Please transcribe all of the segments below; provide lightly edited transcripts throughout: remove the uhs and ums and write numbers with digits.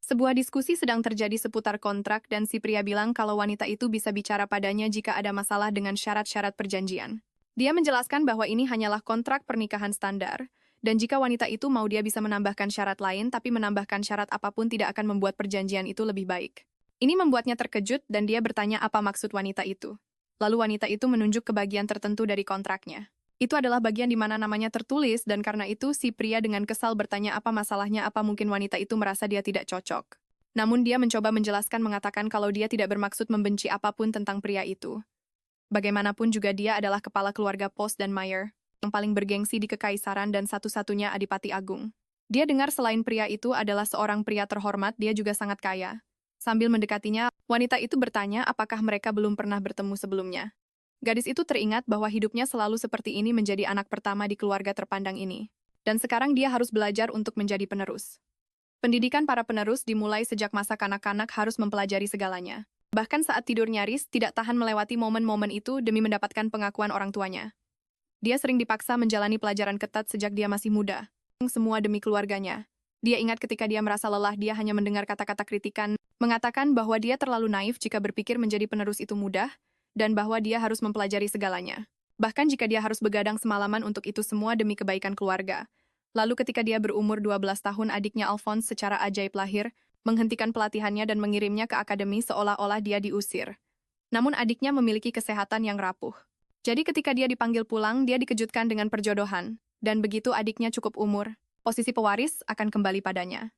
Sebuah diskusi sedang terjadi seputar kontrak dan si pria bilang kalau wanita itu bisa bicara padanya jika ada masalah dengan syarat-syarat perjanjian. Dia menjelaskan bahwa ini hanyalah kontrak pernikahan standar, dan jika wanita itu mau dia bisa menambahkan syarat lain tapi menambahkan syarat apapun tidak akan membuat perjanjian itu lebih baik. Ini membuatnya terkejut dan dia bertanya apa maksud wanita itu. Lalu wanita itu menunjuk ke bagian tertentu dari kontraknya. Itu adalah bagian di mana namanya tertulis dan karena itu si pria dengan kesal bertanya apa masalahnya, apa mungkin wanita itu merasa dia tidak cocok. Namun dia mencoba menjelaskan mengatakan kalau dia tidak bermaksud membenci apapun tentang pria itu. Bagaimanapun juga dia adalah kepala keluarga Post dan Meyer, yang paling bergengsi di kekaisaran dan satu-satunya adipati agung. Dia dengar selain pria itu adalah seorang pria terhormat, dia juga sangat kaya. Sambil mendekatinya, wanita itu bertanya apakah mereka belum pernah bertemu sebelumnya. Gadis itu teringat bahwa hidupnya selalu seperti ini menjadi anak pertama di keluarga terpandang ini. Dan sekarang dia harus belajar untuk menjadi penerus. Pendidikan para penerus dimulai sejak masa kanak-kanak harus mempelajari segalanya. Bahkan saat tidur nyaris tidak tahan melewati momen-momen itu demi mendapatkan pengakuan orang tuanya. Dia sering dipaksa menjalani pelajaran ketat sejak dia masih muda. Semua demi keluarganya. Dia ingat ketika dia merasa lelah dia hanya mendengar kata-kata kritikan, mengatakan bahwa dia terlalu naif jika berpikir menjadi penerus itu mudah, dan bahwa dia harus mempelajari segalanya. Bahkan jika dia harus begadang semalaman untuk itu semua demi kebaikan keluarga. Lalu ketika dia berumur 12 tahun adiknya Alphonse secara ajaib lahir, menghentikan pelatihannya dan mengirimnya ke akademi seolah-olah dia diusir. Namun adiknya memiliki kesehatan yang rapuh. Jadi ketika dia dipanggil pulang, dia dikejutkan dengan perjodohan. Dan begitu adiknya cukup umur, posisi pewaris akan kembali padanya.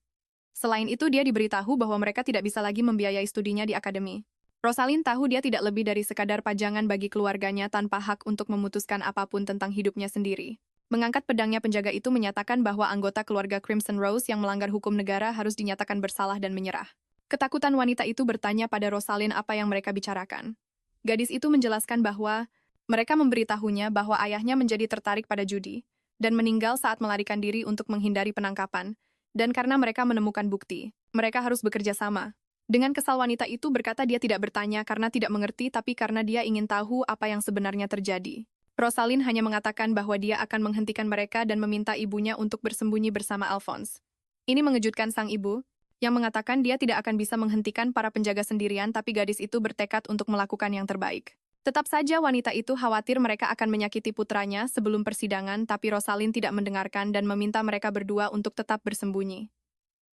Selain itu dia diberitahu bahwa mereka tidak bisa lagi membiayai studinya di akademi. Rosalind tahu dia tidak lebih dari sekadar pajangan bagi keluarganya tanpa hak untuk memutuskan apapun tentang hidupnya sendiri. Mengangkat pedangnya penjaga itu menyatakan bahwa anggota keluarga Crimson Rose yang melanggar hukum negara harus dinyatakan bersalah dan menyerah. Ketakutan wanita itu bertanya pada Rosalind apa yang mereka bicarakan. Gadis itu menjelaskan bahwa mereka memberitahunya bahwa ayahnya menjadi tertarik pada judi dan meninggal saat melarikan diri untuk menghindari penangkapan, dan karena mereka menemukan bukti, mereka harus bekerja sama. Dengan kesal wanita itu berkata dia tidak bertanya karena tidak mengerti tapi karena dia ingin tahu apa yang sebenarnya terjadi. Rosalind hanya mengatakan bahwa dia akan menghentikan mereka dan meminta ibunya untuk bersembunyi bersama Alphonse. Ini mengejutkan sang ibu, yang mengatakan dia tidak akan bisa menghentikan para penjaga sendirian tapi gadis itu bertekad untuk melakukan yang terbaik. Tetap saja wanita itu khawatir mereka akan menyakiti putranya sebelum persidangan tapi Rosalind tidak mendengarkan dan meminta mereka berdua untuk tetap bersembunyi.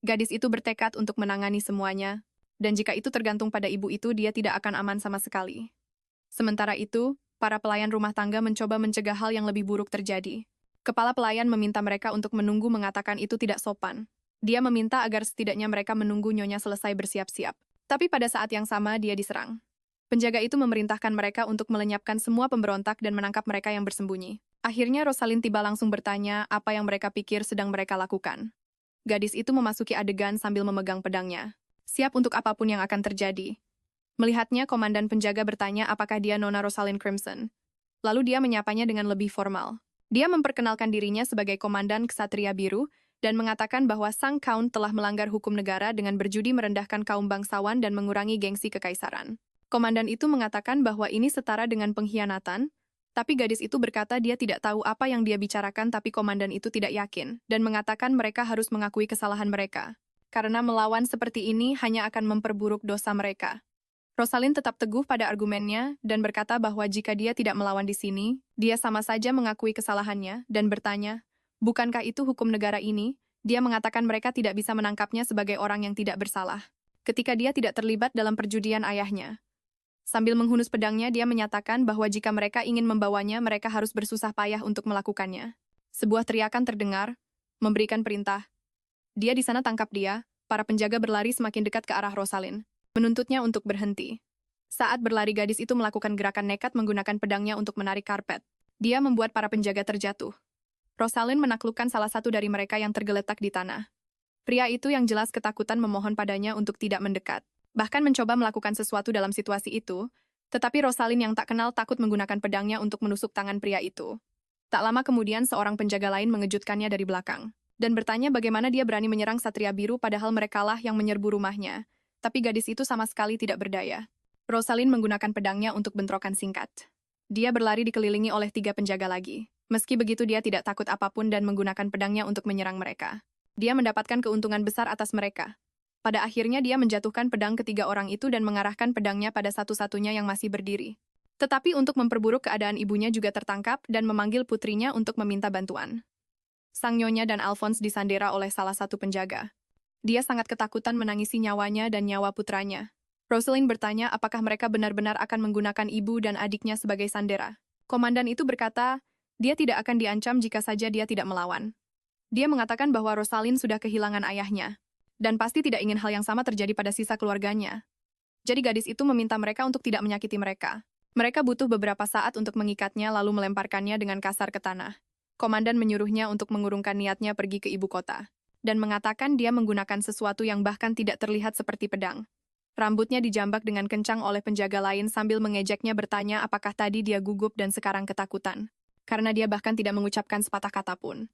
Gadis itu bertekad untuk menangani semuanya, dan jika itu tergantung pada ibu itu, dia tidak akan aman sama sekali. Sementara itu, para pelayan rumah tangga mencoba mencegah hal yang lebih buruk terjadi. Kepala pelayan meminta mereka untuk menunggu mengatakan itu tidak sopan. Dia meminta agar setidaknya mereka menunggu nyonya selesai bersiap-siap. Tapi pada saat yang sama dia diserang. Penjaga itu memerintahkan mereka untuk melenyapkan semua pemberontak dan menangkap mereka yang bersembunyi. Akhirnya Rosalind tiba langsung bertanya apa yang mereka pikir sedang mereka lakukan. Gadis itu memasuki adegan sambil memegang pedangnya. Siap untuk apapun yang akan terjadi. Melihatnya, komandan penjaga bertanya apakah dia Nona Rosalind Crimson. Lalu dia menyapanya dengan lebih formal. Dia memperkenalkan dirinya sebagai komandan Ksatria Biru dan mengatakan bahwa sang Count telah melanggar hukum negara dengan berjudi merendahkan kaum bangsawan dan mengurangi gengsi kekaisaran. Komandan itu mengatakan bahwa ini setara dengan pengkhianatan, tapi gadis itu berkata dia tidak tahu apa yang dia bicarakan tapi komandan itu tidak yakin dan mengatakan mereka harus mengakui kesalahan mereka. Karena melawan seperti ini hanya akan memperburuk dosa mereka. Rosalind tetap teguh pada argumennya dan berkata bahwa jika dia tidak melawan di sini, dia sama saja mengakui kesalahannya dan bertanya, bukankah itu hukum negara ini? Dia mengatakan mereka tidak bisa menangkapnya sebagai orang yang tidak bersalah. Ketika dia tidak terlibat dalam perjudian ayahnya. Sambil menghunus pedangnya, dia menyatakan bahwa jika mereka ingin membawanya, mereka harus bersusah payah untuk melakukannya. Sebuah teriakan terdengar, memberikan perintah. Dia di sana tangkap dia, para penjaga berlari semakin dekat ke arah Rosalind, menuntutnya untuk berhenti. Saat berlari gadis itu melakukan gerakan nekat menggunakan pedangnya untuk menarik karpet. Dia membuat para penjaga terjatuh. Rosalind menaklukkan salah satu dari mereka yang tergeletak di tanah. Pria itu yang jelas ketakutan memohon padanya untuk tidak mendekat. Bahkan mencoba melakukan sesuatu dalam situasi itu, tetapi Rosalind yang tak kenal takut menggunakan pedangnya untuk menusuk tangan pria itu. Tak lama kemudian seorang penjaga lain mengejutkannya dari belakang dan bertanya bagaimana dia berani menyerang Satria Biru padahal merekalah yang menyerbu rumahnya. Tapi gadis itu sama sekali tidak berdaya. Rosalind menggunakan pedangnya untuk bentrokan singkat. Dia berlari dikelilingi oleh 3 penjaga lagi. Meski begitu dia tidak takut apapun dan menggunakan pedangnya untuk menyerang mereka. Dia mendapatkan keuntungan besar atas mereka. Pada akhirnya dia menjatuhkan pedang ketiga orang itu dan mengarahkan pedangnya pada satu-satunya yang masih berdiri. Tetapi untuk memperburuk keadaan ibunya juga tertangkap dan memanggil putrinya untuk meminta bantuan. Sang Nyonya dan Alphonse disandera oleh salah satu penjaga. Dia sangat ketakutan menangisi nyawanya dan nyawa putranya. Rosalind bertanya apakah mereka benar-benar akan menggunakan ibu dan adiknya sebagai sandera. Komandan itu berkata, dia tidak akan diancam jika saja dia tidak melawan. Dia mengatakan bahwa Rosalind sudah kehilangan ayahnya, dan pasti tidak ingin hal yang sama terjadi pada sisa keluarganya. Jadi gadis itu meminta mereka untuk tidak menyakiti mereka. Mereka butuh beberapa saat untuk mengikatnya lalu melemparkannya dengan kasar ke tanah. Komandan menyuruhnya untuk mengurungkan niatnya pergi ke ibu kota, dan mengatakan dia menggunakan sesuatu yang bahkan tidak terlihat seperti pedang. Rambutnya dijambak dengan kencang oleh penjaga lain sambil mengejeknya bertanya apakah tadi dia gugup dan sekarang ketakutan. Karena dia bahkan tidak mengucapkan sepatah kata pun.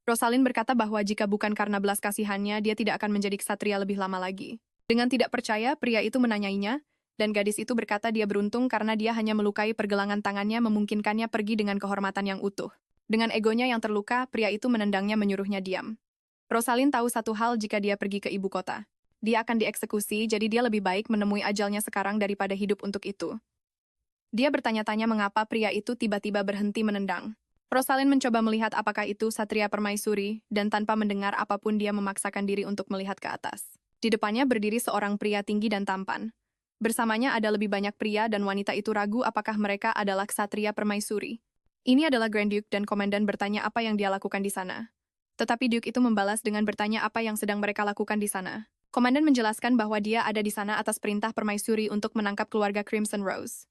Rosalind berkata bahwa jika bukan karena belas kasihannya, dia tidak akan menjadi ksatria lebih lama lagi. Dengan tidak percaya, pria itu menanyainya, dan gadis itu berkata dia beruntung karena dia hanya melukai pergelangan tangannya memungkinkannya pergi dengan kehormatan yang utuh. Dengan egonya yang terluka, pria itu menendangnya menyuruhnya diam. Rosalind tahu satu hal jika dia pergi ke ibu kota. Dia akan dieksekusi, jadi dia lebih baik menemui ajalnya sekarang daripada hidup untuk itu. Dia bertanya-tanya mengapa pria itu tiba-tiba berhenti menendang. Rosalind mencoba melihat apakah itu Satria Permaisuri, dan tanpa mendengar apapun dia memaksakan diri untuk melihat ke atas. Di depannya berdiri seorang pria tinggi dan tampan. Bersamanya ada lebih banyak pria dan wanita itu ragu apakah mereka adalah Ksatria Permaisuri. Ini adalah Grand Duke dan komandan bertanya apa yang dia lakukan di sana. Tetapi Duke itu membalas dengan bertanya apa yang sedang mereka lakukan di sana. Komandan menjelaskan bahwa dia ada di sana atas perintah Permaisuri untuk menangkap keluarga Crimson Rose.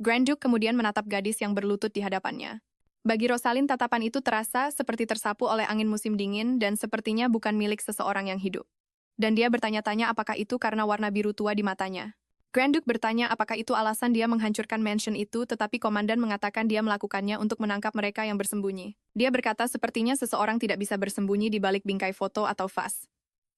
Grand Duke kemudian menatap gadis yang berlutut di hadapannya. Bagi Rosalind, tatapan itu terasa seperti tersapu oleh angin musim dingin dan sepertinya bukan milik seseorang yang hidup. Dan dia bertanya-tanya apakah itu karena warna biru tua di matanya. Grand Duke bertanya apakah itu alasan dia menghancurkan mansion itu, tetapi komandan mengatakan dia melakukannya untuk menangkap mereka yang bersembunyi. Dia berkata sepertinya seseorang tidak bisa bersembunyi di balik bingkai foto atau vas.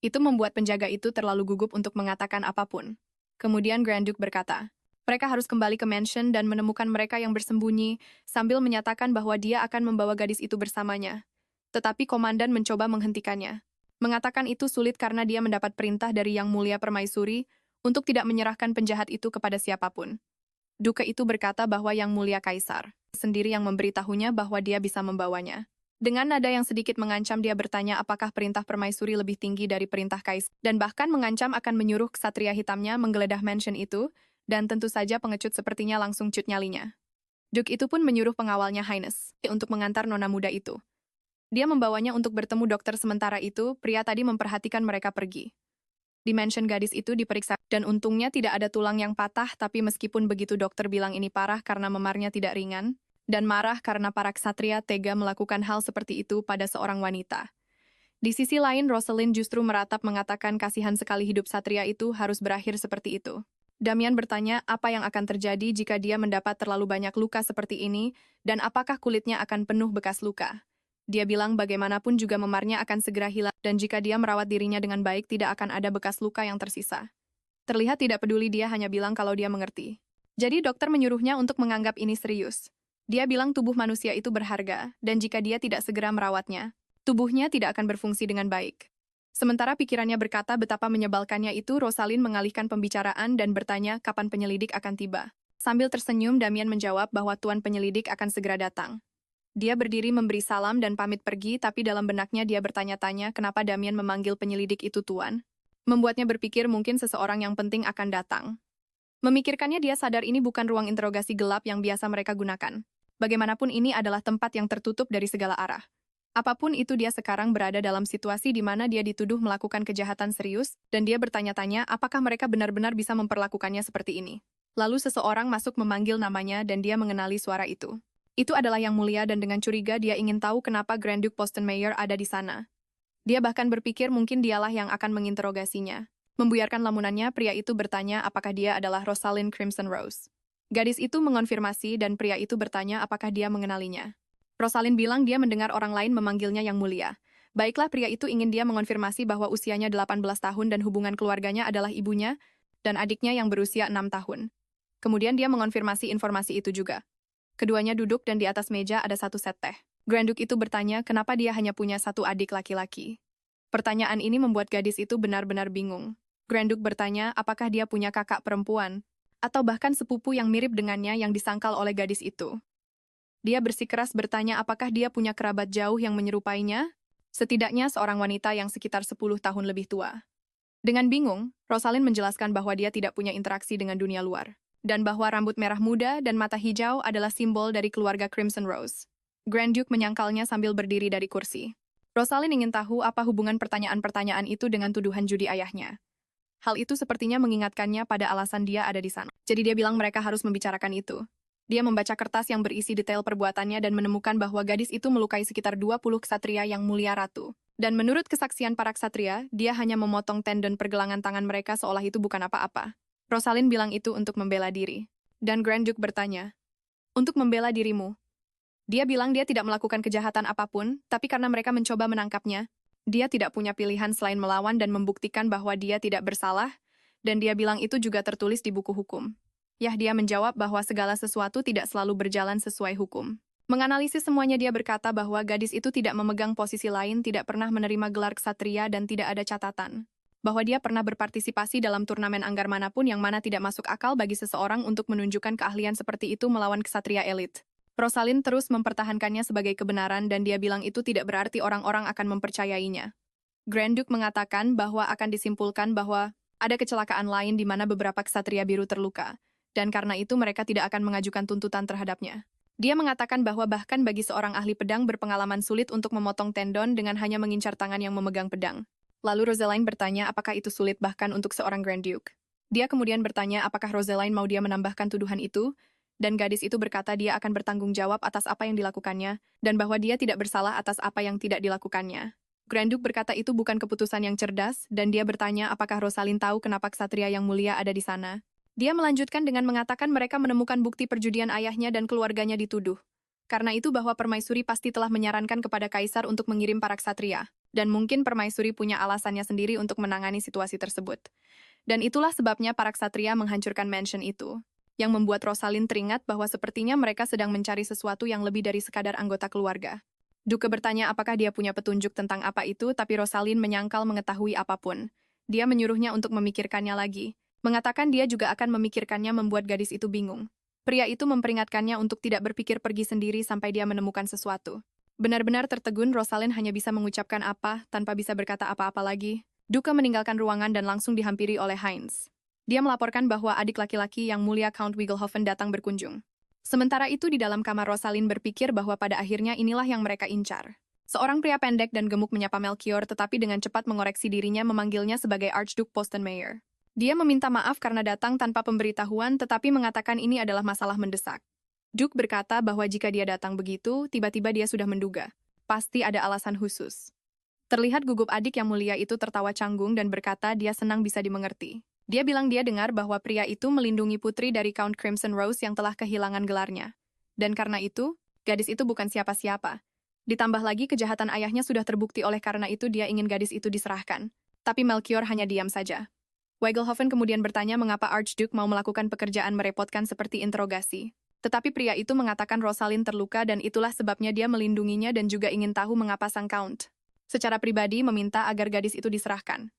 Itu membuat penjaga itu terlalu gugup untuk mengatakan apapun. Kemudian Grand Duke berkata, mereka harus kembali ke mansion dan menemukan mereka yang bersembunyi, sambil menyatakan bahwa dia akan membawa gadis itu bersamanya. Tetapi komandan mencoba menghentikannya. Mengatakan itu sulit karena dia mendapat perintah dari Yang Mulia Permaisuri untuk tidak menyerahkan penjahat itu kepada siapapun. Duke itu berkata bahwa Yang Mulia Kaisar sendiri yang memberitahunya bahwa dia bisa membawanya. Dengan nada yang sedikit mengancam dia bertanya apakah perintah Permaisuri lebih tinggi dari perintah Kaisar, dan bahkan mengancam akan menyuruh ksatria hitamnya menggeledah mansion itu, dan tentu saja pengecut sepertinya langsung cut nyalinya. Duke itu pun menyuruh pengawalnya Highness untuk mengantar nona muda itu. Dia membawanya untuk bertemu dokter sementara itu, pria tadi memperhatikan mereka pergi. Di mansion gadis itu diperiksa, dan untungnya tidak ada tulang yang patah, tapi meskipun begitu dokter bilang ini parah karena memarnya tidak ringan, dan marah karena para ksatria tega melakukan hal seperti itu pada seorang wanita. Di sisi lain, Rosalind justru meratap mengatakan kasihan sekali hidup satria itu harus berakhir seperti itu. Damian bertanya apa yang akan terjadi jika dia mendapat terlalu banyak luka seperti ini, dan apakah kulitnya akan penuh bekas luka. Dia bilang bagaimanapun juga memarnya akan segera hilang, dan jika dia merawat dirinya dengan baik tidak akan ada bekas luka yang tersisa. Terlihat tidak peduli, dia hanya bilang kalau dia mengerti. Jadi dokter menyuruhnya untuk menganggap ini serius. Dia bilang tubuh manusia itu berharga, dan jika dia tidak segera merawatnya, tubuhnya tidak akan berfungsi dengan baik. Sementara pikirannya berkata betapa menyebalkannya itu, Rosalind mengalihkan pembicaraan dan bertanya kapan penyelidik akan tiba. Sambil tersenyum, Damian menjawab bahwa tuan penyelidik akan segera datang. Dia berdiri memberi salam dan pamit pergi, tapi dalam benaknya dia bertanya-tanya kenapa Damian memanggil penyelidik itu tuan. Membuatnya berpikir mungkin seseorang yang penting akan datang. Memikirkannya dia sadar ini bukan ruang interogasi gelap yang biasa mereka gunakan. Bagaimanapun ini adalah tempat yang tertutup dari segala arah. Apapun itu dia sekarang berada dalam situasi di mana dia dituduh melakukan kejahatan serius, dan dia bertanya-tanya apakah mereka benar-benar bisa memperlakukannya seperti ini. Lalu seseorang masuk memanggil namanya dan dia mengenali suara itu. Itu adalah Yang Mulia dan dengan curiga dia ingin tahu kenapa Grand Duke Poston-Mayor ada di sana. Dia bahkan berpikir mungkin dialah yang akan menginterogasinya. Membuyarkan lamunannya, pria itu bertanya apakah dia adalah Rosalind Crimson Rose. Gadis itu mengonfirmasi dan pria itu bertanya apakah dia mengenalinya. Rosalind bilang dia mendengar orang lain memanggilnya Yang Mulia. Baiklah, pria itu ingin dia mengonfirmasi bahwa usianya 18 tahun dan hubungan keluarganya adalah ibunya dan adiknya yang berusia 6 tahun. Kemudian dia mengonfirmasi informasi itu juga. Keduanya duduk dan di atas meja ada satu set teh. Grand Duke itu bertanya kenapa dia hanya punya satu adik laki-laki. Pertanyaan ini membuat gadis itu benar-benar bingung. Grand Duke bertanya apakah dia punya kakak perempuan, atau bahkan sepupu yang mirip dengannya yang disangkal oleh gadis itu. Dia bersikeras bertanya apakah dia punya kerabat jauh yang menyerupainya, setidaknya seorang wanita yang sekitar 10 tahun lebih tua. Dengan bingung, Rosalind menjelaskan bahwa dia tidak punya interaksi dengan dunia luar, dan bahwa rambut merah muda dan mata hijau adalah simbol dari keluarga Crimson Rose. Grand Duke menyangkalnya sambil berdiri dari kursi. Rosalind ingin tahu apa hubungan pertanyaan-pertanyaan itu dengan tuduhan judi ayahnya. Hal itu sepertinya mengingatkannya pada alasan dia ada di sana. Jadi dia bilang mereka harus membicarakan itu. Dia membaca kertas yang berisi detail perbuatannya dan menemukan bahwa gadis itu melukai sekitar 20 ksatria yang mulia ratu. Dan menurut kesaksian para ksatria, dia hanya memotong tendon pergelangan tangan mereka seolah itu bukan apa-apa. Rosalind bilang itu untuk membela diri. Dan Grand Duke bertanya, "Untuk membela dirimu?" Dia bilang dia tidak melakukan kejahatan apapun, tapi karena mereka mencoba menangkapnya, dia tidak punya pilihan selain melawan dan membuktikan bahwa dia tidak bersalah, dan dia bilang itu juga tertulis di buku hukum. Dia menjawab bahwa segala sesuatu tidak selalu berjalan sesuai hukum. Menganalisis semuanya dia berkata bahwa gadis itu tidak memegang posisi lain, tidak pernah menerima gelar ksatria dan tidak ada catatan. Bahwa dia pernah berpartisipasi dalam turnamen anggar manapun yang mana tidak masuk akal bagi seseorang untuk menunjukkan keahlian seperti itu melawan ksatria elit. Rosalind terus mempertahankannya sebagai kebenaran dan dia bilang itu tidak berarti orang-orang akan mempercayainya. Grand Duke mengatakan bahwa akan disimpulkan bahwa ada kecelakaan lain di mana beberapa ksatria biru terluka, dan karena itu mereka tidak akan mengajukan tuntutan terhadapnya. Dia mengatakan bahwa bahkan bagi seorang ahli pedang berpengalaman sulit untuk memotong tendon dengan hanya mengincar tangan yang memegang pedang. Lalu Rosaline bertanya apakah itu sulit bahkan untuk seorang Grand Duke. Dia kemudian bertanya apakah Rosaline mau dia menambahkan tuduhan itu, dan gadis itu berkata dia akan bertanggung jawab atas apa yang dilakukannya, dan bahwa dia tidak bersalah atas apa yang tidak dilakukannya. Grand Duke berkata itu bukan keputusan yang cerdas, dan dia bertanya apakah Rosalind tahu kenapa ksatria yang mulia ada di sana. Dia melanjutkan dengan mengatakan mereka menemukan bukti perjudian ayahnya dan keluarganya dituduh. Karena itu bahwa Permaisuri pasti telah menyarankan kepada Kaisar untuk mengirim para ksatria, dan mungkin Permaisuri punya alasannya sendiri untuk menangani situasi tersebut. Dan itulah sebabnya para ksatria menghancurkan mansion itu, yang membuat Rosalind teringat bahwa sepertinya mereka sedang mencari sesuatu yang lebih dari sekadar anggota keluarga. Duke bertanya apakah dia punya petunjuk tentang apa itu, tapi Rosalind menyangkal mengetahui apapun. Dia menyuruhnya untuk memikirkannya lagi, mengatakan dia juga akan memikirkannya membuat gadis itu bingung. Pria itu memperingatkannya untuk tidak berpikir pergi sendiri sampai dia menemukan sesuatu. Benar-benar tertegun, Rosalind hanya bisa mengucapkan apa tanpa bisa berkata apa-apa lagi. Duke meninggalkan ruangan dan langsung dihampiri oleh Heinz. Dia melaporkan bahwa adik laki-laki yang mulia Count Wigglhofen datang berkunjung. Sementara itu di dalam kamar Rosalind berpikir bahwa pada akhirnya inilah yang mereka incar. Seorang pria pendek dan gemuk menyapa Melchior tetapi dengan cepat mengoreksi dirinya memanggilnya sebagai Archduke Postenmeier. Dia meminta maaf karena datang tanpa pemberitahuan tetapi mengatakan ini adalah masalah mendesak. Duke berkata bahwa jika dia datang begitu, tiba-tiba dia sudah menduga. Pasti ada alasan khusus. Terlihat gugup adik yang mulia itu tertawa canggung dan berkata dia senang bisa dimengerti. Dia bilang dia dengar bahwa pria itu melindungi putri dari Count Crimson Rose yang telah kehilangan gelarnya. Dan karena itu, gadis itu bukan siapa-siapa. Ditambah lagi kejahatan ayahnya sudah terbukti oleh karena itu dia ingin gadis itu diserahkan. Tapi Melchior hanya diam saja. Wigglhofen kemudian bertanya mengapa Archduke mau melakukan pekerjaan merepotkan seperti interogasi. Tetapi pria itu mengatakan Rosalind terluka dan itulah sebabnya dia melindunginya dan juga ingin tahu mengapa sang Count secara pribadi meminta agar gadis itu diserahkan.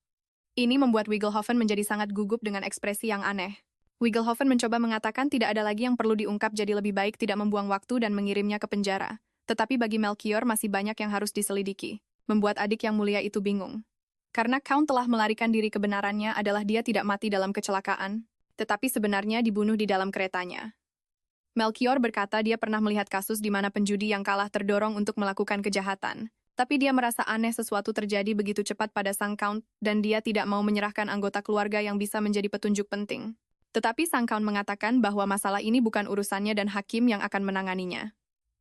Ini membuat Wigglhofen menjadi sangat gugup dengan ekspresi yang aneh. Wigglhofen mencoba mengatakan tidak ada lagi yang perlu diungkap jadi lebih baik tidak membuang waktu dan mengirimnya ke penjara. Tetapi bagi Melchior masih banyak yang harus diselidiki, membuat adik yang mulia itu bingung. Karena Count telah melarikan diri kebenarannya adalah dia tidak mati dalam kecelakaan, tetapi sebenarnya dibunuh di dalam keretanya. Melchior berkata dia pernah melihat kasus di mana penjudi yang kalah terdorong untuk melakukan kejahatan. Tapi dia merasa aneh sesuatu terjadi begitu cepat pada sang Count, dan dia tidak mau menyerahkan anggota keluarga yang bisa menjadi petunjuk penting. Tetapi sang Count mengatakan bahwa masalah ini bukan urusannya dan hakim yang akan menanganinya.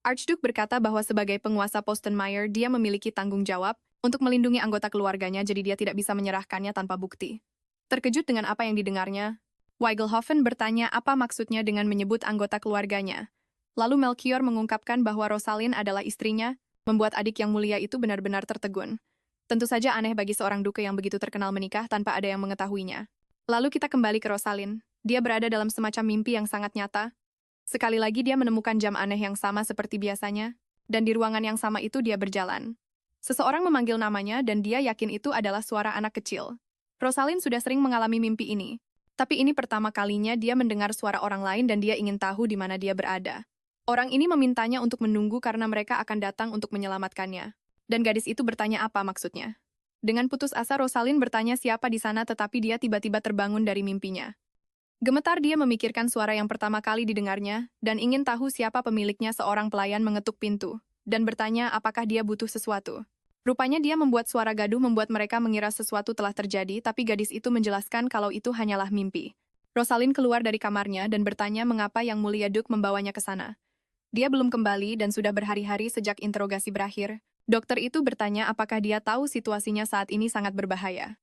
Archduke berkata bahwa sebagai penguasa Postenmeier, dia memiliki tanggung jawab untuk melindungi anggota keluarganya jadi dia tidak bisa menyerahkannya tanpa bukti. Terkejut dengan apa yang didengarnya, Wigglhofen bertanya apa maksudnya dengan menyebut anggota keluarganya. Lalu Melchior mengungkapkan bahwa Rosalind adalah istrinya, membuat adik yang mulia itu benar-benar tertegun. Tentu saja aneh bagi seorang duke yang begitu terkenal menikah tanpa ada yang mengetahuinya. Lalu kita kembali ke Rosalind. Dia berada dalam semacam mimpi yang sangat nyata. Sekali lagi dia menemukan jam aneh yang sama seperti biasanya, dan di ruangan yang sama itu dia berjalan. Seseorang memanggil namanya dan dia yakin itu adalah suara anak kecil. Rosalind sudah sering mengalami mimpi ini. Tapi ini pertama kalinya dia mendengar suara orang lain dan dia ingin tahu di mana dia berada. Orang ini memintanya untuk menunggu karena mereka akan datang untuk menyelamatkannya. Dan gadis itu bertanya apa maksudnya. Dengan putus asa Rosalind bertanya siapa di sana tetapi dia tiba-tiba terbangun dari mimpinya. Gemetar dia memikirkan suara yang pertama kali didengarnya, dan ingin tahu siapa pemiliknya. Seorang pelayan mengetuk pintu, dan bertanya apakah dia butuh sesuatu. Rupanya dia membuat suara gaduh membuat mereka mengira sesuatu telah terjadi, tapi gadis itu menjelaskan kalau itu hanyalah mimpi. Rosalind keluar dari kamarnya dan bertanya mengapa Yang Mulia Duke membawanya ke sana. Dia belum kembali dan sudah berhari-hari sejak interogasi berakhir. Dokter itu bertanya apakah dia tahu situasinya saat ini sangat berbahaya.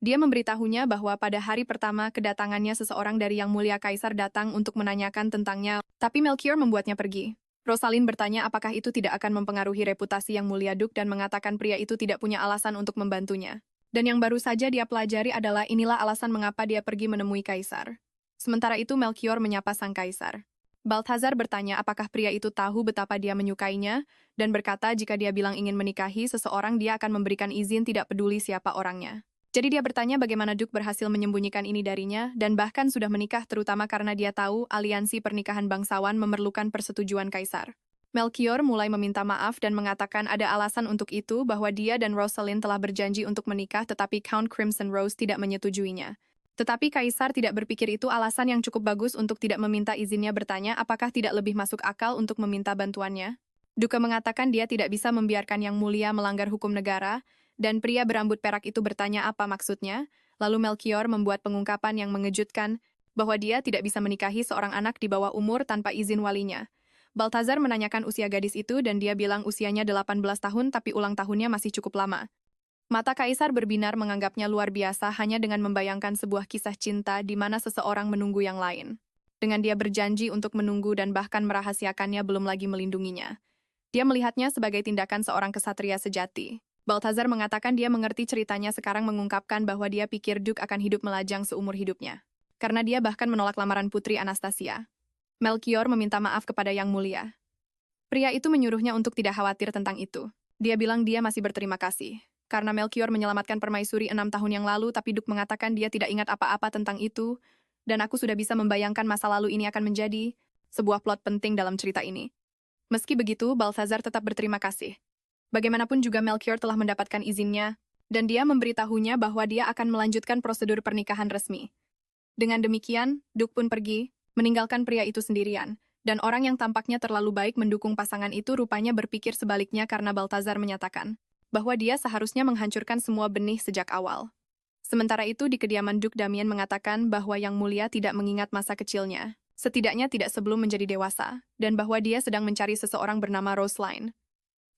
Dia memberitahunya bahwa pada hari pertama kedatangannya seseorang dari Yang Mulia Kaisar datang untuk menanyakan tentangnya, tapi Melchior membuatnya pergi. Rosalind bertanya apakah itu tidak akan mempengaruhi reputasi Yang Mulia Duke dan mengatakan pria itu tidak punya alasan untuk membantunya. Dan yang baru saja dia pelajari adalah inilah alasan mengapa dia pergi menemui Kaisar. Sementara itu Melchior menyapa sang Kaisar. Balthazar bertanya apakah pria itu tahu betapa dia menyukainya, dan berkata jika dia bilang ingin menikahi seseorang dia akan memberikan izin tidak peduli siapa orangnya. Jadi dia bertanya bagaimana Duke berhasil menyembunyikan ini darinya dan bahkan sudah menikah terutama karena dia tahu aliansi pernikahan bangsawan memerlukan persetujuan Kaisar. Melchior mulai meminta maaf dan mengatakan ada alasan untuk itu bahwa dia dan Rosalind telah berjanji untuk menikah tetapi Count Crimson Rose tidak menyetujuinya. Tetapi Kaisar tidak berpikir itu alasan yang cukup bagus untuk tidak meminta izinnya bertanya apakah tidak lebih masuk akal untuk meminta bantuannya. Duke mengatakan dia tidak bisa membiarkan Yang Mulia melanggar hukum negara, dan pria berambut perak itu bertanya apa maksudnya, lalu Melchior membuat pengungkapan yang mengejutkan bahwa dia tidak bisa menikahi seorang anak di bawah umur tanpa izin walinya. Balthazar menanyakan usia gadis itu dan dia bilang usianya 18 tahun tapi ulang tahunnya masih cukup lama. Mata Kaisar berbinar menganggapnya luar biasa hanya dengan membayangkan sebuah kisah cinta di mana seseorang menunggu yang lain. Dengan dia berjanji untuk menunggu dan bahkan merahasiakannya belum lagi melindunginya. Dia melihatnya sebagai tindakan seorang kesatria sejati. Balthazar mengatakan dia mengerti ceritanya sekarang mengungkapkan bahwa dia pikir Duke akan hidup melajang seumur hidupnya. Karena dia bahkan menolak lamaran Putri Anastasia. Melchior meminta maaf kepada Yang Mulia. Pria itu menyuruhnya untuk tidak khawatir tentang itu. Dia bilang dia masih berterima kasih. Karena Melchior menyelamatkan Permaisuri 6 tahun yang lalu, tapi Duke mengatakan dia tidak ingat apa-apa tentang itu, dan aku sudah bisa membayangkan masa lalu ini akan menjadi sebuah plot penting dalam cerita ini. Meski begitu, Balthazar tetap berterima kasih. Bagaimanapun juga Melchior telah mendapatkan izinnya, dan dia memberitahunya bahwa dia akan melanjutkan prosedur pernikahan resmi. Dengan demikian, Duke pun pergi, meninggalkan pria itu sendirian, dan orang yang tampaknya terlalu baik mendukung pasangan itu rupanya berpikir sebaliknya karena Balthazar menyatakan bahwa dia seharusnya menghancurkan semua benih sejak awal. Sementara itu di kediaman Duke Damien mengatakan bahwa Yang Mulia tidak mengingat masa kecilnya, setidaknya tidak sebelum menjadi dewasa, dan bahwa dia sedang mencari seseorang bernama Rosaline.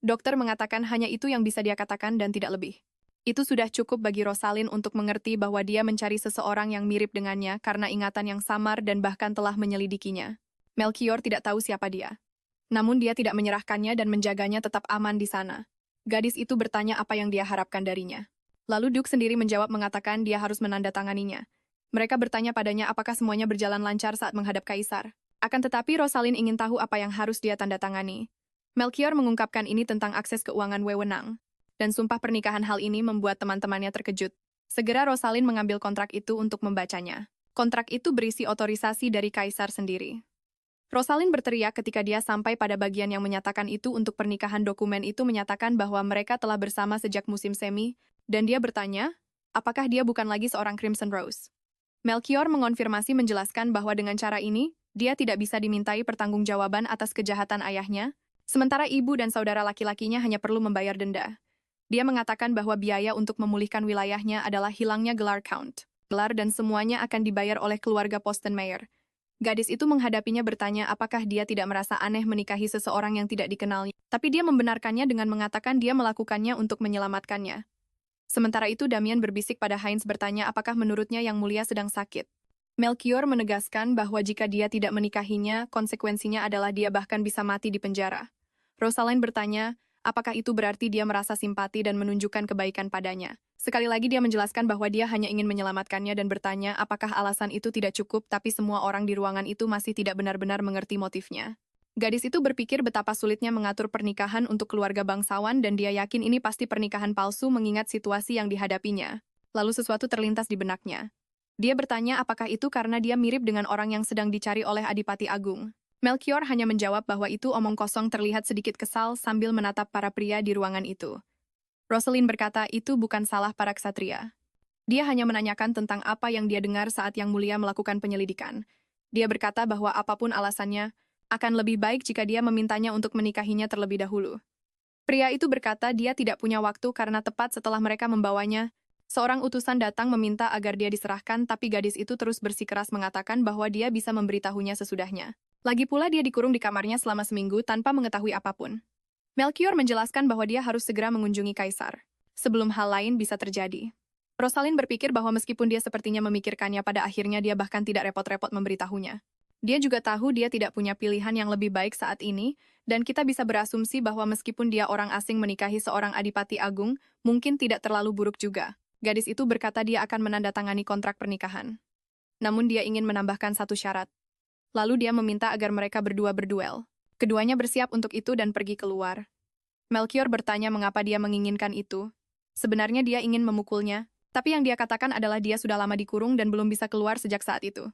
Dokter mengatakan hanya itu yang bisa dia katakan dan tidak lebih. Itu sudah cukup bagi Rosalind untuk mengerti bahwa dia mencari seseorang yang mirip dengannya karena ingatan yang samar dan bahkan telah menyelidikinya. Melchior tidak tahu siapa dia. Namun dia tidak menyerahkannya dan menjaganya tetap aman di sana. Gadis itu bertanya apa yang dia harapkan darinya. Lalu Duke sendiri menjawab mengatakan dia harus menandatanganinya. Mereka bertanya padanya apakah semuanya berjalan lancar saat menghadap Kaisar. Akan tetapi Rosalind ingin tahu apa yang harus dia tandatangani. Melchior mengungkapkan ini tentang akses keuangan wewenang, dan sumpah pernikahan hal ini membuat teman-temannya terkejut. Segera Rosalind mengambil kontrak itu untuk membacanya. Kontrak itu berisi otorisasi dari Kaisar sendiri. Rosalind berteriak ketika dia sampai pada bagian yang menyatakan itu untuk pernikahan. Dokumen itu menyatakan bahwa mereka telah bersama sejak musim semi, dan dia bertanya, apakah dia bukan lagi seorang Crimson Rose. Melchior mengonfirmasi menjelaskan bahwa dengan cara ini, dia tidak bisa dimintai pertanggungjawaban atas kejahatan ayahnya, sementara ibu dan saudara laki-lakinya hanya perlu membayar denda. Dia mengatakan bahwa biaya untuk memulihkan wilayahnya adalah hilangnya gelar Count. Gelar dan semuanya akan dibayar oleh keluarga Postenmeier. Gadis itu menghadapinya bertanya apakah dia tidak merasa aneh menikahi seseorang yang tidak dikenalnya. Tapi dia membenarkannya dengan mengatakan dia melakukannya untuk menyelamatkannya. Sementara itu Damien berbisik pada Heinz bertanya apakah menurutnya Yang Mulia sedang sakit. Melchior menegaskan bahwa jika dia tidak menikahinya, konsekuensinya adalah dia bahkan bisa mati di penjara. Rosalind bertanya, apakah itu berarti dia merasa simpati dan menunjukkan kebaikan padanya. Sekali lagi dia menjelaskan bahwa dia hanya ingin menyelamatkannya dan bertanya apakah alasan itu tidak cukup tapi semua orang di ruangan itu masih tidak benar-benar mengerti motifnya. Gadis itu berpikir betapa sulitnya mengatur pernikahan untuk keluarga bangsawan dan dia yakin ini pasti pernikahan palsu mengingat situasi yang dihadapinya. Lalu sesuatu terlintas di benaknya. Dia bertanya apakah itu karena dia mirip dengan orang yang sedang dicari oleh Adipati Agung. Melchior hanya menjawab bahwa itu omong kosong terlihat sedikit kesal sambil menatap para pria di ruangan itu. Rosalind berkata itu bukan salah para ksatria. Dia hanya menanyakan tentang apa yang dia dengar saat Yang Mulia melakukan penyelidikan. Dia berkata bahwa apapun alasannya, akan lebih baik jika dia memintanya untuk menikahinya terlebih dahulu. Pria itu berkata dia tidak punya waktu karena tepat setelah mereka membawanya, seorang utusan datang meminta agar dia diserahkan tapi gadis itu terus bersikeras mengatakan bahwa dia bisa memberitahunya sesudahnya. Lagi pula dia dikurung di kamarnya selama seminggu tanpa mengetahui apapun. Melchior menjelaskan bahwa dia harus segera mengunjungi kaisar, sebelum hal lain bisa terjadi. Rosalind berpikir bahwa meskipun dia sepertinya memikirkannya pada akhirnya dia bahkan tidak repot-repot memberitahunya. Dia juga tahu dia tidak punya pilihan yang lebih baik saat ini, dan kita bisa berasumsi bahwa meskipun dia orang asing menikahi seorang adipati agung, mungkin tidak terlalu buruk juga. Gadis itu berkata dia akan menandatangani kontrak pernikahan. Namun dia ingin menambahkan satu syarat. Lalu dia meminta agar mereka berdua berduel. Keduanya bersiap untuk itu dan pergi keluar. Melchior bertanya mengapa dia menginginkan itu. Sebenarnya dia ingin memukulnya, tapi yang dia katakan adalah dia sudah lama dikurung dan belum bisa keluar sejak saat itu.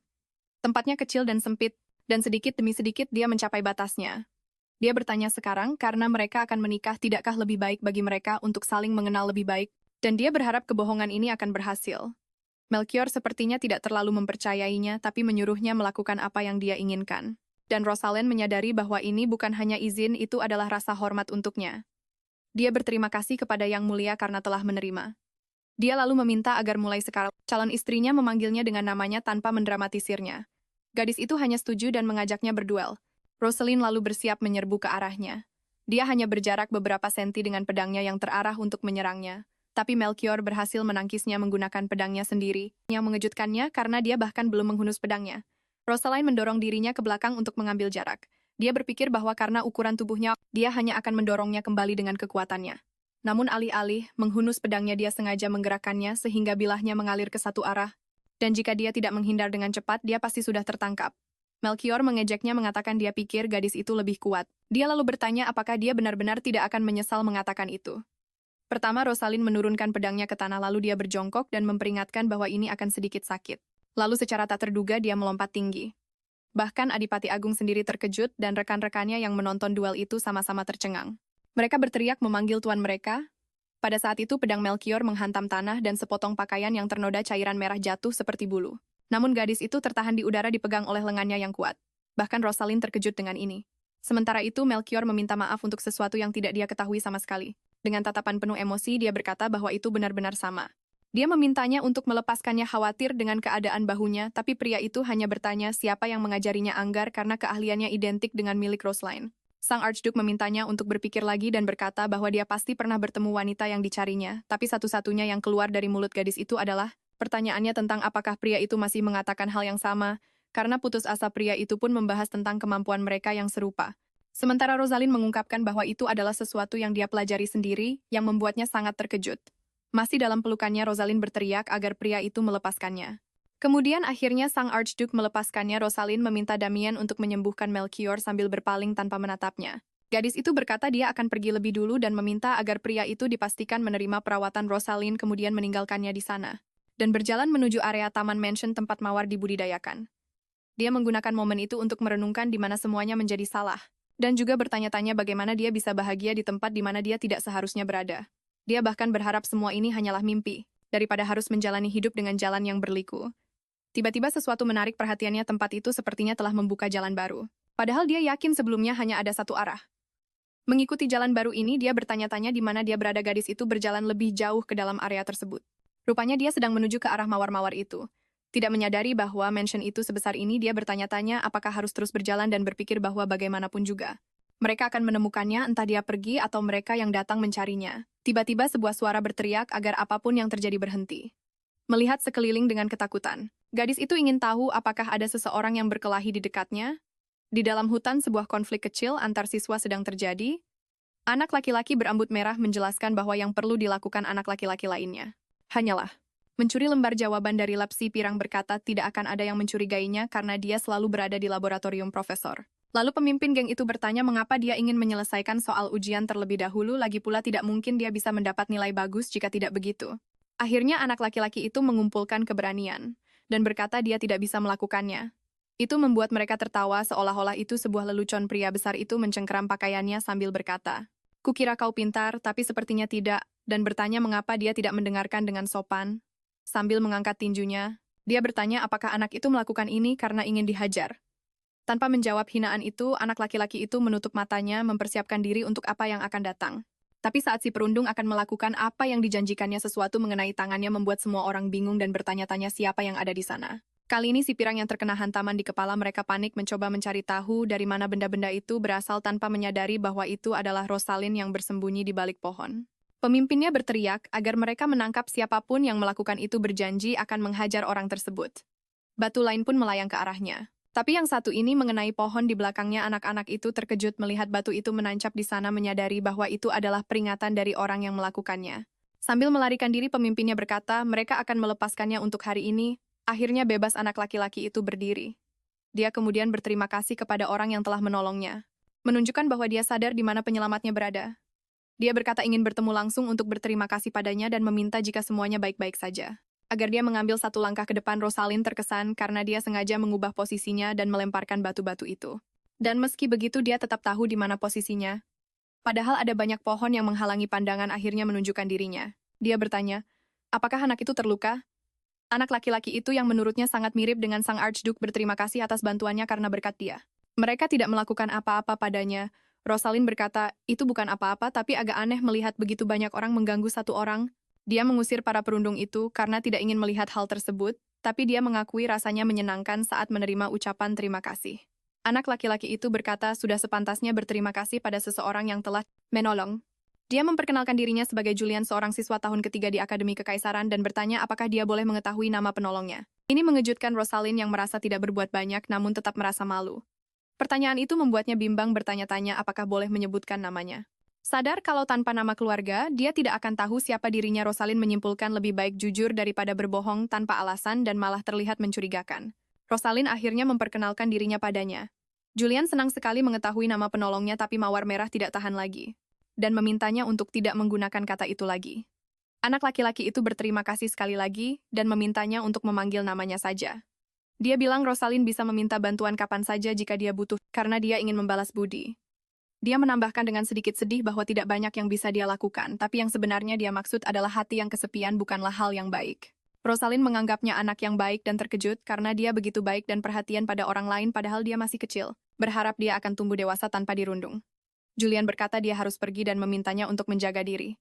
Tempatnya kecil dan sempit, dan sedikit demi sedikit dia mencapai batasnya. Dia bertanya sekarang karena mereka akan menikah tidakkah lebih baik bagi mereka untuk saling mengenal lebih baik, dan dia berharap kebohongan ini akan berhasil. Melchior sepertinya tidak terlalu mempercayainya tapi menyuruhnya melakukan apa yang dia inginkan. Dan Rosalind menyadari bahwa ini bukan hanya izin, itu adalah rasa hormat untuknya. Dia berterima kasih kepada Yang Mulia karena telah menerima. Dia lalu meminta agar mulai sekarang calon istrinya memanggilnya dengan namanya tanpa mendramatisirnya. Gadis itu hanya setuju dan mengajaknya berduel. Rosalind lalu bersiap menyerbu ke arahnya. Dia hanya berjarak beberapa senti dengan pedangnya yang terarah untuk menyerangnya. Tapi Melchior berhasil menangkisnya menggunakan pedangnya sendiri, yang mengejutkannya karena dia bahkan belum menghunus pedangnya. Rosalind mendorong dirinya ke belakang untuk mengambil jarak. Dia berpikir bahwa karena ukuran tubuhnya, dia hanya akan mendorongnya kembali dengan kekuatannya. Namun alih-alih menghunus pedangnya dia sengaja menggerakkannya sehingga bilahnya mengalir ke satu arah, dan jika dia tidak menghindar dengan cepat, dia pasti sudah tertangkap. Melchior mengejeknya mengatakan dia pikir gadis itu lebih kuat. Dia lalu bertanya apakah dia benar-benar tidak akan menyesal mengatakan itu. Pertama, Rosalind menurunkan pedangnya ke tanah lalu dia berjongkok dan memperingatkan bahwa ini akan sedikit sakit. Lalu secara tak terduga dia melompat tinggi. Bahkan Adipati Agung sendiri terkejut dan rekan-rekannya yang menonton duel itu sama-sama tercengang. Mereka berteriak memanggil tuan mereka. Pada saat itu pedang Melchior menghantam tanah dan sepotong pakaian yang ternoda cairan merah jatuh seperti bulu. Namun gadis itu tertahan di udara dipegang oleh lengannya yang kuat. Bahkan Rosalind terkejut dengan ini. Sementara itu Melchior meminta maaf untuk sesuatu yang tidak dia ketahui sama sekali. Dengan tatapan penuh emosi dia berkata bahwa itu benar-benar sama. Dia memintanya untuk melepaskannya khawatir dengan keadaan bahunya, tapi pria itu hanya bertanya siapa yang mengajarinya anggar karena keahliannya identik dengan milik Rosalind. Sang Archduke memintanya untuk berpikir lagi dan berkata bahwa dia pasti pernah bertemu wanita yang dicarinya, tapi satu-satunya yang keluar dari mulut gadis itu adalah pertanyaannya tentang apakah pria itu masih mengatakan hal yang sama, karena putus asa pria itu pun membahas tentang kemampuan mereka yang serupa. Sementara Rosalind mengungkapkan bahwa itu adalah sesuatu yang dia pelajari sendiri, yang membuatnya sangat terkejut. Masih dalam pelukannya, Rosalind berteriak agar pria itu melepaskannya. Kemudian akhirnya sang Archduke melepaskannya. Rosalind meminta Damien untuk menyembuhkan Melchior sambil berpaling tanpa menatapnya. Gadis itu berkata dia akan pergi lebih dulu dan meminta agar pria itu dipastikan menerima perawatan Rosalind kemudian meninggalkannya di sana. Dan berjalan menuju area taman mansion tempat mawar dibudidayakan. Dia menggunakan momen itu untuk merenungkan di mana semuanya menjadi salah. Dan juga bertanya-tanya bagaimana dia bisa bahagia di tempat di mana dia tidak seharusnya berada. Dia bahkan berharap semua ini hanyalah mimpi, daripada harus menjalani hidup dengan jalan yang berliku. Tiba-tiba sesuatu menarik perhatiannya, tempat itu sepertinya telah membuka jalan baru. Padahal dia yakin sebelumnya hanya ada satu arah. Mengikuti jalan baru ini, dia bertanya-tanya di mana dia berada. Gadis itu berjalan lebih jauh ke dalam area tersebut. Rupanya dia sedang menuju ke arah mawar-mawar itu. Tidak menyadari bahwa mansion itu sebesar ini, dia bertanya-tanya apakah harus terus berjalan dan berpikir bahwa bagaimanapun juga mereka akan menemukannya, entah dia pergi atau mereka yang datang mencarinya. Tiba-tiba sebuah suara berteriak agar apapun yang terjadi berhenti. Melihat sekeliling dengan ketakutan, gadis itu ingin tahu apakah ada seseorang yang berkelahi di dekatnya. Di dalam hutan sebuah konflik kecil antar siswa sedang terjadi. Anak laki-laki berambut merah menjelaskan bahwa yang perlu dilakukan anak laki-laki lainnya hanyalah mencuri lembar jawaban dari lab. Si pirang berkata tidak akan ada yang mencurigainya karena dia selalu berada di laboratorium profesor. Lalu pemimpin geng itu bertanya mengapa dia ingin menyelesaikan soal ujian terlebih dahulu, lagi pula tidak mungkin dia bisa mendapat nilai bagus jika tidak begitu. Akhirnya anak laki-laki itu mengumpulkan keberanian dan berkata dia tidak bisa melakukannya. Itu membuat mereka tertawa seolah-olah itu sebuah lelucon. Pria besar itu mencengkeram pakaiannya sambil berkata, "Kukira kau pintar, tapi sepertinya tidak," dan bertanya mengapa dia tidak mendengarkan dengan sopan. Sambil mengangkat tinjunya, dia bertanya apakah anak itu melakukan ini karena ingin dihajar. Tanpa menjawab hinaan itu, anak laki-laki itu menutup matanya, mempersiapkan diri untuk apa yang akan datang. Tapi saat si perundung akan melakukan apa yang dijanjikannya, sesuatu mengenai tangannya membuat semua orang bingung dan bertanya-tanya siapa yang ada di sana. Kali ini si pirang yang terkena hantaman di kepala, mereka panik mencoba mencari tahu dari mana benda-benda itu berasal tanpa menyadari bahwa itu adalah Rosalind yang bersembunyi di balik pohon. Pemimpinnya berteriak agar mereka menangkap siapapun yang melakukan itu, berjanji akan menghajar orang tersebut. Batu lain pun melayang ke arahnya. Tapi yang satu ini mengenai pohon di belakangnya. Anak-anak itu terkejut melihat batu itu menancap di sana, menyadari bahwa itu adalah peringatan dari orang yang melakukannya. Sambil melarikan diri, pemimpinnya berkata mereka akan melepaskannya untuk hari ini. Akhirnya bebas, anak laki-laki itu berdiri. Dia kemudian berterima kasih kepada orang yang telah menolongnya, menunjukkan bahwa dia sadar di mana penyelamatnya berada. Dia berkata ingin bertemu langsung untuk berterima kasih padanya dan meminta jika semuanya baik-baik saja. Agar dia mengambil satu langkah ke depan, Rosalind terkesan karena dia sengaja mengubah posisinya dan melemparkan batu-batu itu. Dan meski begitu dia tetap tahu di mana posisinya. Padahal ada banyak pohon yang menghalangi pandangan, akhirnya menunjukkan dirinya. Dia bertanya, apakah anak itu terluka? Anak laki-laki itu yang menurutnya sangat mirip dengan sang Archduke berterima kasih atas bantuannya karena berkat dia. Mereka tidak melakukan apa-apa padanya. Rosalind berkata, itu bukan apa-apa, tapi agak aneh melihat begitu banyak orang mengganggu satu orang. Dia mengusir para perundung itu karena tidak ingin melihat hal tersebut, tapi dia mengakui rasanya menyenangkan saat menerima ucapan terima kasih. Anak laki-laki itu berkata sudah sepantasnya berterima kasih pada seseorang yang telah menolong. Dia memperkenalkan dirinya sebagai Julian, seorang siswa tahun ketiga di Akademi Kekaisaran, dan bertanya apakah dia boleh mengetahui nama penolongnya. Ini mengejutkan Rosalind yang merasa tidak berbuat banyak namun tetap merasa malu. Pertanyaan itu membuatnya bimbang, bertanya-tanya apakah boleh menyebutkan namanya. Sadar kalau tanpa nama keluarga, dia tidak akan tahu siapa dirinya. Rosalind menyimpulkan lebih baik jujur daripada berbohong tanpa alasan dan malah terlihat mencurigakan. Rosalind akhirnya memperkenalkan dirinya padanya. Julian senang sekali mengetahui nama penolongnya, tapi mawar merah tidak tahan lagi dan memintanya untuk tidak menggunakan kata itu lagi. Anak laki-laki itu berterima kasih sekali lagi dan memintanya untuk memanggil namanya saja. Dia bilang Rosalind bisa meminta bantuan kapan saja jika dia butuh karena dia ingin membalas budi. Dia menambahkan dengan sedikit sedih bahwa tidak banyak yang bisa dia lakukan, tapi yang sebenarnya dia maksud adalah hati yang kesepian bukanlah hal yang baik. Rosalind menganggapnya anak yang baik dan terkejut karena dia begitu baik dan perhatian pada orang lain padahal dia masih kecil, berharap dia akan tumbuh dewasa tanpa dirundung. Julian berkata dia harus pergi dan memintanya untuk menjaga diri.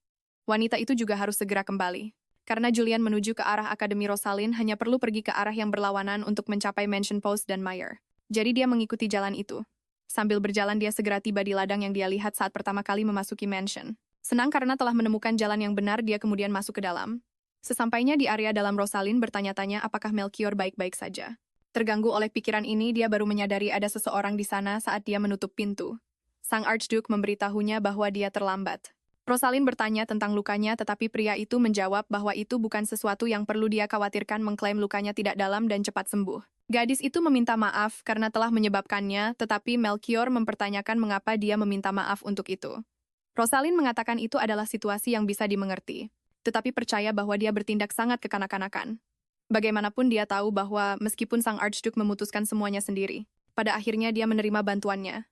Wanita itu juga harus segera kembali. Karena Julian menuju ke arah Akademi, Rosalind hanya perlu pergi ke arah yang berlawanan untuk mencapai Mansion Post dan Meyer. Jadi dia mengikuti jalan itu. Sambil berjalan dia segera tiba di ladang yang dia lihat saat pertama kali memasuki mansion. Senang karena telah menemukan jalan yang benar, dia kemudian masuk ke dalam. Sesampainya di area dalam, Rosalind bertanya-tanya apakah Melchior baik-baik saja. Terganggu oleh pikiran ini, dia baru menyadari ada seseorang di sana saat dia menutup pintu. Sang Archduke memberitahunya bahwa dia terlambat. Rosalind bertanya tentang lukanya, tetapi pria itu menjawab bahwa itu bukan sesuatu yang perlu dia khawatirkan, mengklaim lukanya tidak dalam dan cepat sembuh. Gadis itu meminta maaf karena telah menyebabkannya, tetapi Melchior mempertanyakan mengapa dia meminta maaf untuk itu. Rosalind mengatakan itu adalah situasi yang bisa dimengerti, tetapi percaya bahwa dia bertindak sangat kekanak-kanakan. Bagaimanapun dia tahu bahwa meskipun sang Archduke memutuskan semuanya sendiri, pada akhirnya dia menerima bantuannya.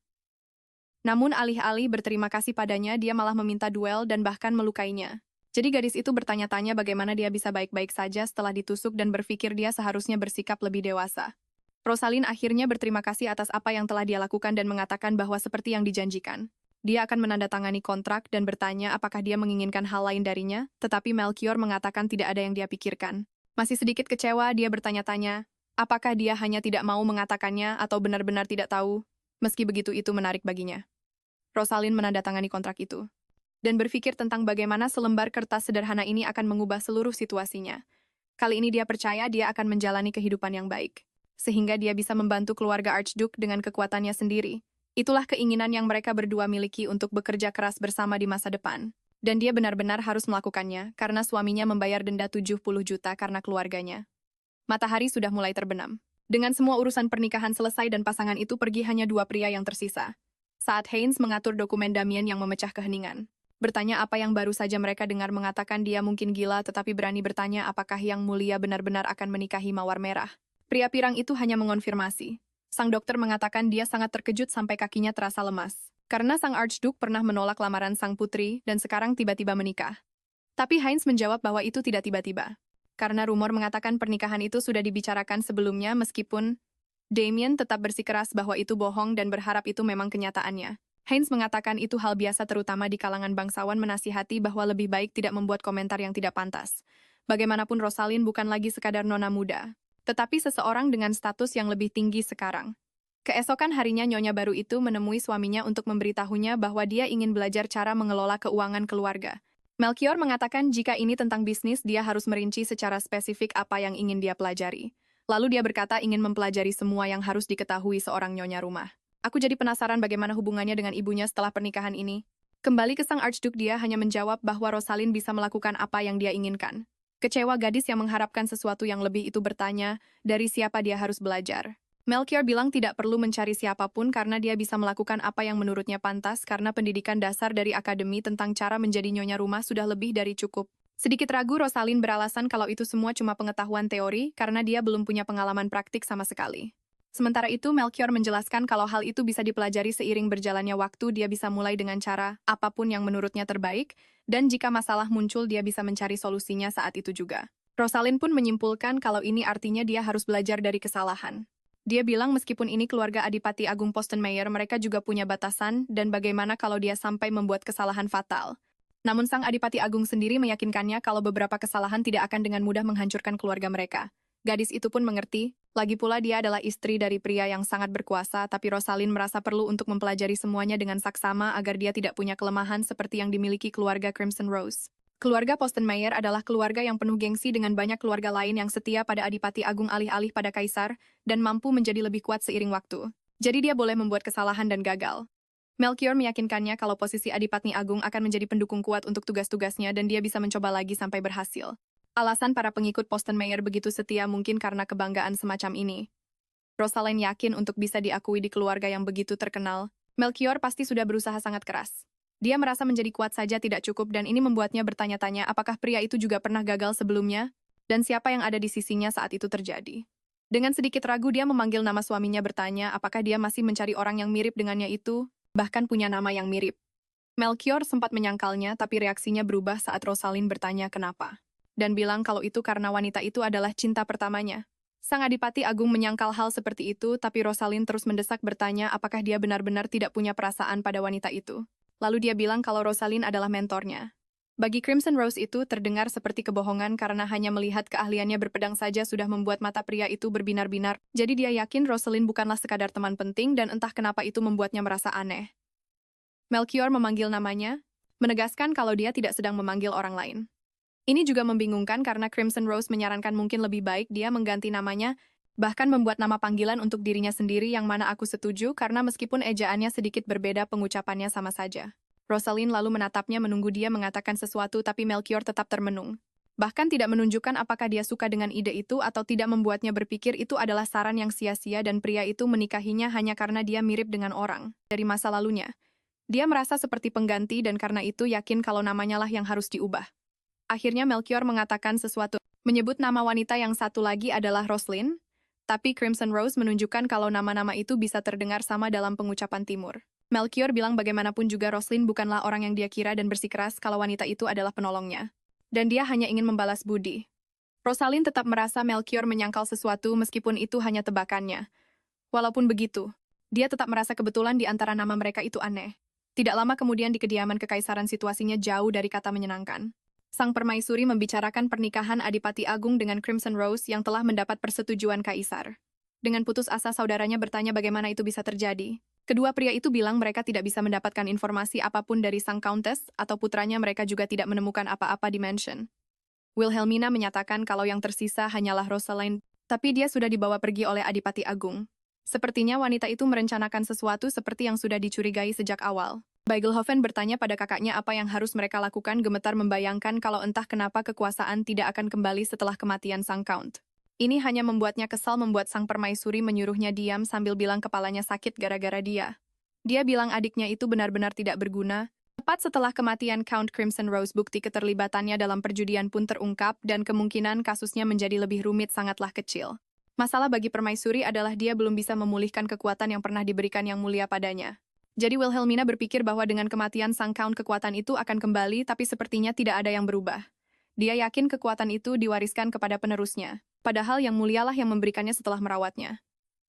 Namun alih-alih berterima kasih padanya, dia malah meminta duel dan bahkan melukainya. Jadi gadis itu bertanya-tanya bagaimana dia bisa baik-baik saja setelah ditusuk dan berpikir dia seharusnya bersikap lebih dewasa. Rosalind akhirnya berterima kasih atas apa yang telah dia lakukan dan mengatakan bahwa seperti yang dijanjikan, dia akan menandatangani kontrak dan bertanya apakah dia menginginkan hal lain darinya, tetapi Melchior mengatakan tidak ada yang dia pikirkan. Masih sedikit kecewa, dia bertanya-tanya, apakah dia hanya tidak mau mengatakannya atau benar-benar tidak tahu. Meski begitu itu menarik baginya. Rosalind menandatangani kontrak itu dan berpikir tentang bagaimana selembar kertas sederhana ini akan mengubah seluruh situasinya. Kali ini dia percaya dia akan menjalani kehidupan yang baik, sehingga dia bisa membantu keluarga Archduke dengan kekuatannya sendiri. Itulah keinginan yang mereka berdua miliki untuk bekerja keras bersama di masa depan. Dan dia benar-benar harus melakukannya karena suaminya membayar denda 70 juta karena keluarganya. Matahari sudah mulai terbenam. Dengan semua urusan pernikahan selesai dan pasangan itu pergi, hanya dua pria yang tersisa. Saat Haynes mengatur dokumen, Damien yang memecah keheningan. Bertanya apa yang baru saja mereka dengar, mengatakan dia mungkin gila tetapi berani bertanya apakah Yang Mulia benar-benar akan menikahi Mawar Merah. Pria pirang itu hanya mengonfirmasi. Sang dokter mengatakan dia sangat terkejut sampai kakinya terasa lemas. Karena sang Archduke pernah menolak lamaran sang putri dan sekarang tiba-tiba menikah. Tapi Heinz menjawab bahwa itu tidak tiba-tiba. Karena rumor mengatakan pernikahan itu sudah dibicarakan sebelumnya, meskipun Damien tetap bersikeras bahwa itu bohong dan berharap itu memang kenyataannya. Heinz mengatakan itu hal biasa terutama di kalangan bangsawan, menasihati bahwa lebih baik tidak membuat komentar yang tidak pantas. Bagaimanapun Rosalind bukan lagi sekadar nona muda, tetapi seseorang dengan status yang lebih tinggi sekarang. Keesokan harinya nyonya baru itu menemui suaminya untuk memberitahunya bahwa dia ingin belajar cara mengelola keuangan keluarga. Melchior mengatakan jika ini tentang bisnis, dia harus merinci secara spesifik apa yang ingin dia pelajari. Lalu dia berkata ingin mempelajari semua yang harus diketahui seorang nyonya rumah. Aku jadi penasaran bagaimana hubungannya dengan ibunya setelah pernikahan ini. Kembali ke sang Archduke, dia hanya menjawab bahwa Rosalind bisa melakukan apa yang dia inginkan. Kecewa, gadis yang mengharapkan sesuatu yang lebih itu bertanya, dari siapa dia harus belajar. Melchior bilang tidak perlu mencari siapapun karena dia bisa melakukan apa yang menurutnya pantas karena pendidikan dasar dari akademi tentang cara menjadi nyonya rumah sudah lebih dari cukup. Sedikit ragu, Rosalind beralasan kalau itu semua cuma pengetahuan teori karena dia belum punya pengalaman praktik sama sekali. Sementara itu, Melchior menjelaskan kalau hal itu bisa dipelajari seiring berjalannya waktu. Dia bisa mulai dengan cara apapun yang menurutnya terbaik, dan jika masalah muncul dia bisa mencari solusinya saat itu juga. Rosalind pun menyimpulkan kalau ini artinya dia harus belajar dari kesalahan. Dia bilang meskipun ini keluarga Adipati Agung Postenmeier, mereka juga punya batasan, dan bagaimana kalau dia sampai membuat kesalahan fatal. Namun sang Adipati Agung sendiri meyakinkannya kalau beberapa kesalahan tidak akan dengan mudah menghancurkan keluarga mereka. Gadis itu pun mengerti, lagi pula dia adalah istri dari pria yang sangat berkuasa, tapi Rosalind merasa perlu untuk mempelajari semuanya dengan saksama agar dia tidak punya kelemahan seperti yang dimiliki keluarga Crimson Rose. Keluarga Postenmeier adalah keluarga yang penuh gengsi dengan banyak keluarga lain yang setia pada Adipati Agung alih-alih pada kaisar, dan mampu menjadi lebih kuat seiring waktu. Jadi dia boleh membuat kesalahan dan gagal. Melchior meyakinkannya kalau posisi Adipati Agung akan menjadi pendukung kuat untuk tugas-tugasnya dan dia bisa mencoba lagi sampai berhasil. Alasan para pengikut Postenmeier begitu setia mungkin karena kebanggaan semacam ini. Rosalind yakin untuk bisa diakui di keluarga yang begitu terkenal, Melchior pasti sudah berusaha sangat keras. Dia merasa menjadi kuat saja tidak cukup dan ini membuatnya bertanya-tanya apakah pria itu juga pernah gagal sebelumnya, dan siapa yang ada di sisinya saat itu terjadi. Dengan sedikit ragu dia memanggil nama suaminya, bertanya apakah dia masih mencari orang yang mirip dengannya itu, bahkan punya nama yang mirip. Melchior sempat menyangkalnya, tapi reaksinya berubah saat Rosalind bertanya kenapa. Dan bilang kalau itu karena wanita itu adalah cinta pertamanya. Sang Adipati Agung menyangkal hal seperti itu, tapi Rosalind terus mendesak bertanya apakah dia benar-benar tidak punya perasaan pada wanita itu. Lalu dia bilang kalau Rosalind adalah mentornya. Bagi Crimson Rose itu terdengar seperti kebohongan karena hanya melihat keahliannya berpedang saja sudah membuat mata pria itu berbinar-binar. Jadi dia yakin Rosalind bukanlah sekadar teman penting dan entah kenapa itu membuatnya merasa aneh. Melchior memanggil namanya, menegaskan kalau dia tidak sedang memanggil orang lain. Ini juga membingungkan karena Crimson Rose menyarankan mungkin lebih baik dia mengganti namanya, bahkan membuat nama panggilan untuk dirinya sendiri yang mana aku setuju karena meskipun ejaannya sedikit berbeda pengucapannya sama saja. Rosalind lalu menatapnya menunggu dia mengatakan sesuatu tapi Melchior tetap termenung. Bahkan tidak menunjukkan apakah dia suka dengan ide itu atau tidak, membuatnya berpikir itu adalah saran yang sia-sia dan pria itu menikahinya hanya karena dia mirip dengan orang dari masa lalunya. Dia merasa seperti pengganti dan karena itu yakin kalau namanya lah yang harus diubah. Akhirnya Melchior mengatakan sesuatu, menyebut nama wanita yang satu lagi adalah Rosalind, tapi Crimson Rose menunjukkan kalau nama-nama itu bisa terdengar sama dalam pengucapan timur. Melchior bilang bagaimanapun juga Rosalind bukanlah orang yang dia kira dan bersikeras kalau wanita itu adalah penolongnya. Dan dia hanya ingin membalas budi. Rosalind tetap merasa Melchior menyangkal sesuatu meskipun itu hanya tebakannya. Walaupun begitu, dia tetap merasa kebetulan di antara nama mereka itu aneh. Tidak lama kemudian di kediaman kekaisaran situasinya jauh dari kata menyenangkan. Sang permaisuri membicarakan pernikahan Adipati Agung dengan Crimson Rose yang telah mendapat persetujuan kaisar. Dengan putus asa saudaranya bertanya bagaimana itu bisa terjadi. Kedua pria itu bilang mereka tidak bisa mendapatkan informasi apapun dari sang countess atau putranya, mereka juga tidak menemukan apa-apa di mansion. Wilhelmina menyatakan kalau yang tersisa hanyalah Rosalind, tapi dia sudah dibawa pergi oleh Adipati Agung. Sepertinya wanita itu merencanakan sesuatu seperti yang sudah dicurigai sejak awal. Beigelhofen bertanya pada kakaknya apa yang harus mereka lakukan, gemetar membayangkan kalau entah kenapa kekuasaan tidak akan kembali setelah kematian sang count. Ini hanya membuatnya kesal membuat sang permaisuri menyuruhnya diam sambil bilang kepalanya sakit gara-gara dia. Dia bilang adiknya itu benar-benar tidak berguna. Tepat setelah kematian Count Crimson Rose, bukti keterlibatannya dalam perjudian pun terungkap dan kemungkinan kasusnya menjadi lebih rumit sangatlah kecil. Masalah bagi permaisuri adalah dia belum bisa memulihkan kekuatan yang pernah diberikan Yang Mulia padanya. Jadi Wilhelmina berpikir bahwa dengan kematian sang Count kekuatan itu akan kembali, tapi sepertinya tidak ada yang berubah. Dia yakin kekuatan itu diwariskan kepada penerusnya, padahal Yang Mulialah yang memberikannya setelah merawatnya.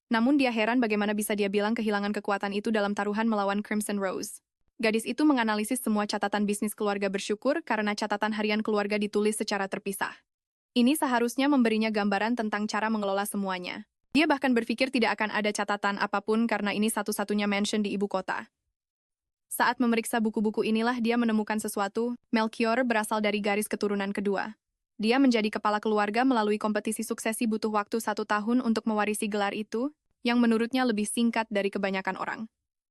Namun dia heran bagaimana bisa dia bilang kehilangan kekuatan itu dalam taruhan melawan Crimson Rose. Gadis itu menganalisis semua catatan bisnis keluarga bersyukur karena catatan harian keluarga ditulis secara terpisah. Ini seharusnya memberinya gambaran tentang cara mengelola semuanya. Dia bahkan berpikir tidak akan ada catatan apapun karena ini satu-satunya mansion di ibu kota. Saat memeriksa buku-buku inilah dia menemukan sesuatu. Melchior berasal dari garis keturunan kedua. Dia menjadi kepala keluarga melalui kompetisi suksesi butuh waktu 1 tahun untuk mewarisi gelar itu, yang menurutnya lebih singkat dari kebanyakan orang.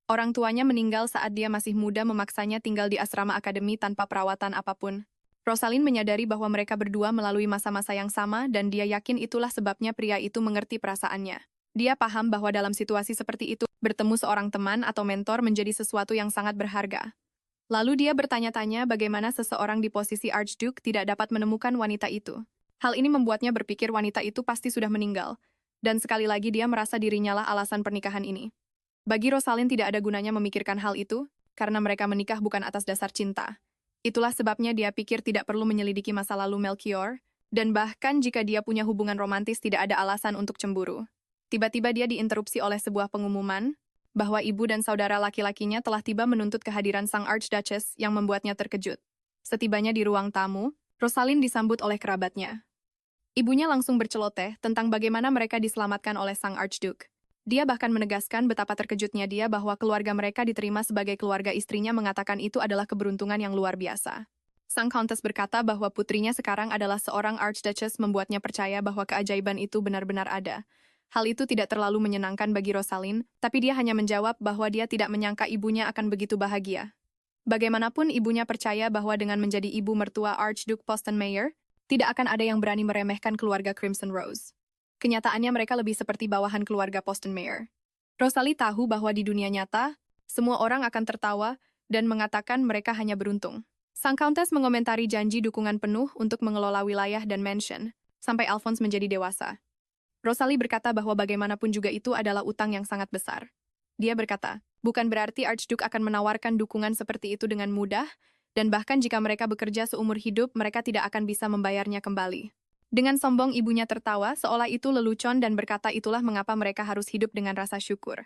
Orang tuanya meninggal saat dia masih muda memaksanya tinggal di asrama akademi tanpa perawatan apapun. Rosalind menyadari bahwa mereka berdua melalui masa-masa yang sama dan dia yakin itulah sebabnya pria itu mengerti perasaannya. Dia paham bahwa dalam situasi seperti itu, bertemu seorang teman atau mentor menjadi sesuatu yang sangat berharga. Lalu dia bertanya-tanya bagaimana seseorang di posisi Archduke tidak dapat menemukan wanita itu. Hal ini membuatnya berpikir wanita itu pasti sudah meninggal, dan sekali lagi dia merasa dirinya lah alasan pernikahan ini. Bagi Rosalind tidak ada gunanya memikirkan hal itu, karena mereka menikah bukan atas dasar cinta. Itulah sebabnya dia pikir tidak perlu menyelidiki masa lalu Melchior, dan bahkan jika dia punya hubungan romantis tidak ada alasan untuk cemburu. Tiba-tiba dia diinterupsi oleh sebuah pengumuman bahwa ibu dan saudara laki-lakinya telah tiba menuntut kehadiran sang Archduchess yang membuatnya terkejut. Setibanya di ruang tamu, Rosalind disambut oleh kerabatnya. Ibunya langsung berceloteh tentang bagaimana mereka diselamatkan oleh sang Archduke. Dia bahkan menegaskan betapa terkejutnya dia bahwa keluarga mereka diterima sebagai keluarga istrinya mengatakan itu adalah keberuntungan yang luar biasa. Sang Countess berkata bahwa putrinya sekarang adalah seorang Archduchess membuatnya percaya bahwa keajaiban itu benar-benar ada. Hal itu tidak terlalu menyenangkan bagi Rosalind, tapi dia hanya menjawab bahwa dia tidak menyangka ibunya akan begitu bahagia. Bagaimanapun ibunya percaya bahwa dengan menjadi ibu mertua Archduke Possenmayer, tidak akan ada yang berani meremehkan keluarga Crimson Rose. Kenyataannya mereka lebih seperti bawahan keluarga Possenmayer. Rosalie tahu bahwa di dunia nyata, semua orang akan tertawa dan mengatakan mereka hanya beruntung. Sang Countess mengomentari janji dukungan penuh untuk mengelola wilayah dan mansion, sampai Alphonse menjadi dewasa. Rosalie berkata bahwa bagaimanapun juga itu adalah utang yang sangat besar. Dia berkata, bukan berarti Archduke akan menawarkan dukungan seperti itu dengan mudah, dan bahkan jika mereka bekerja seumur hidup, mereka tidak akan bisa membayarnya kembali. Dengan sombong ibunya tertawa, seolah itu lelucon dan berkata itulah mengapa mereka harus hidup dengan rasa syukur.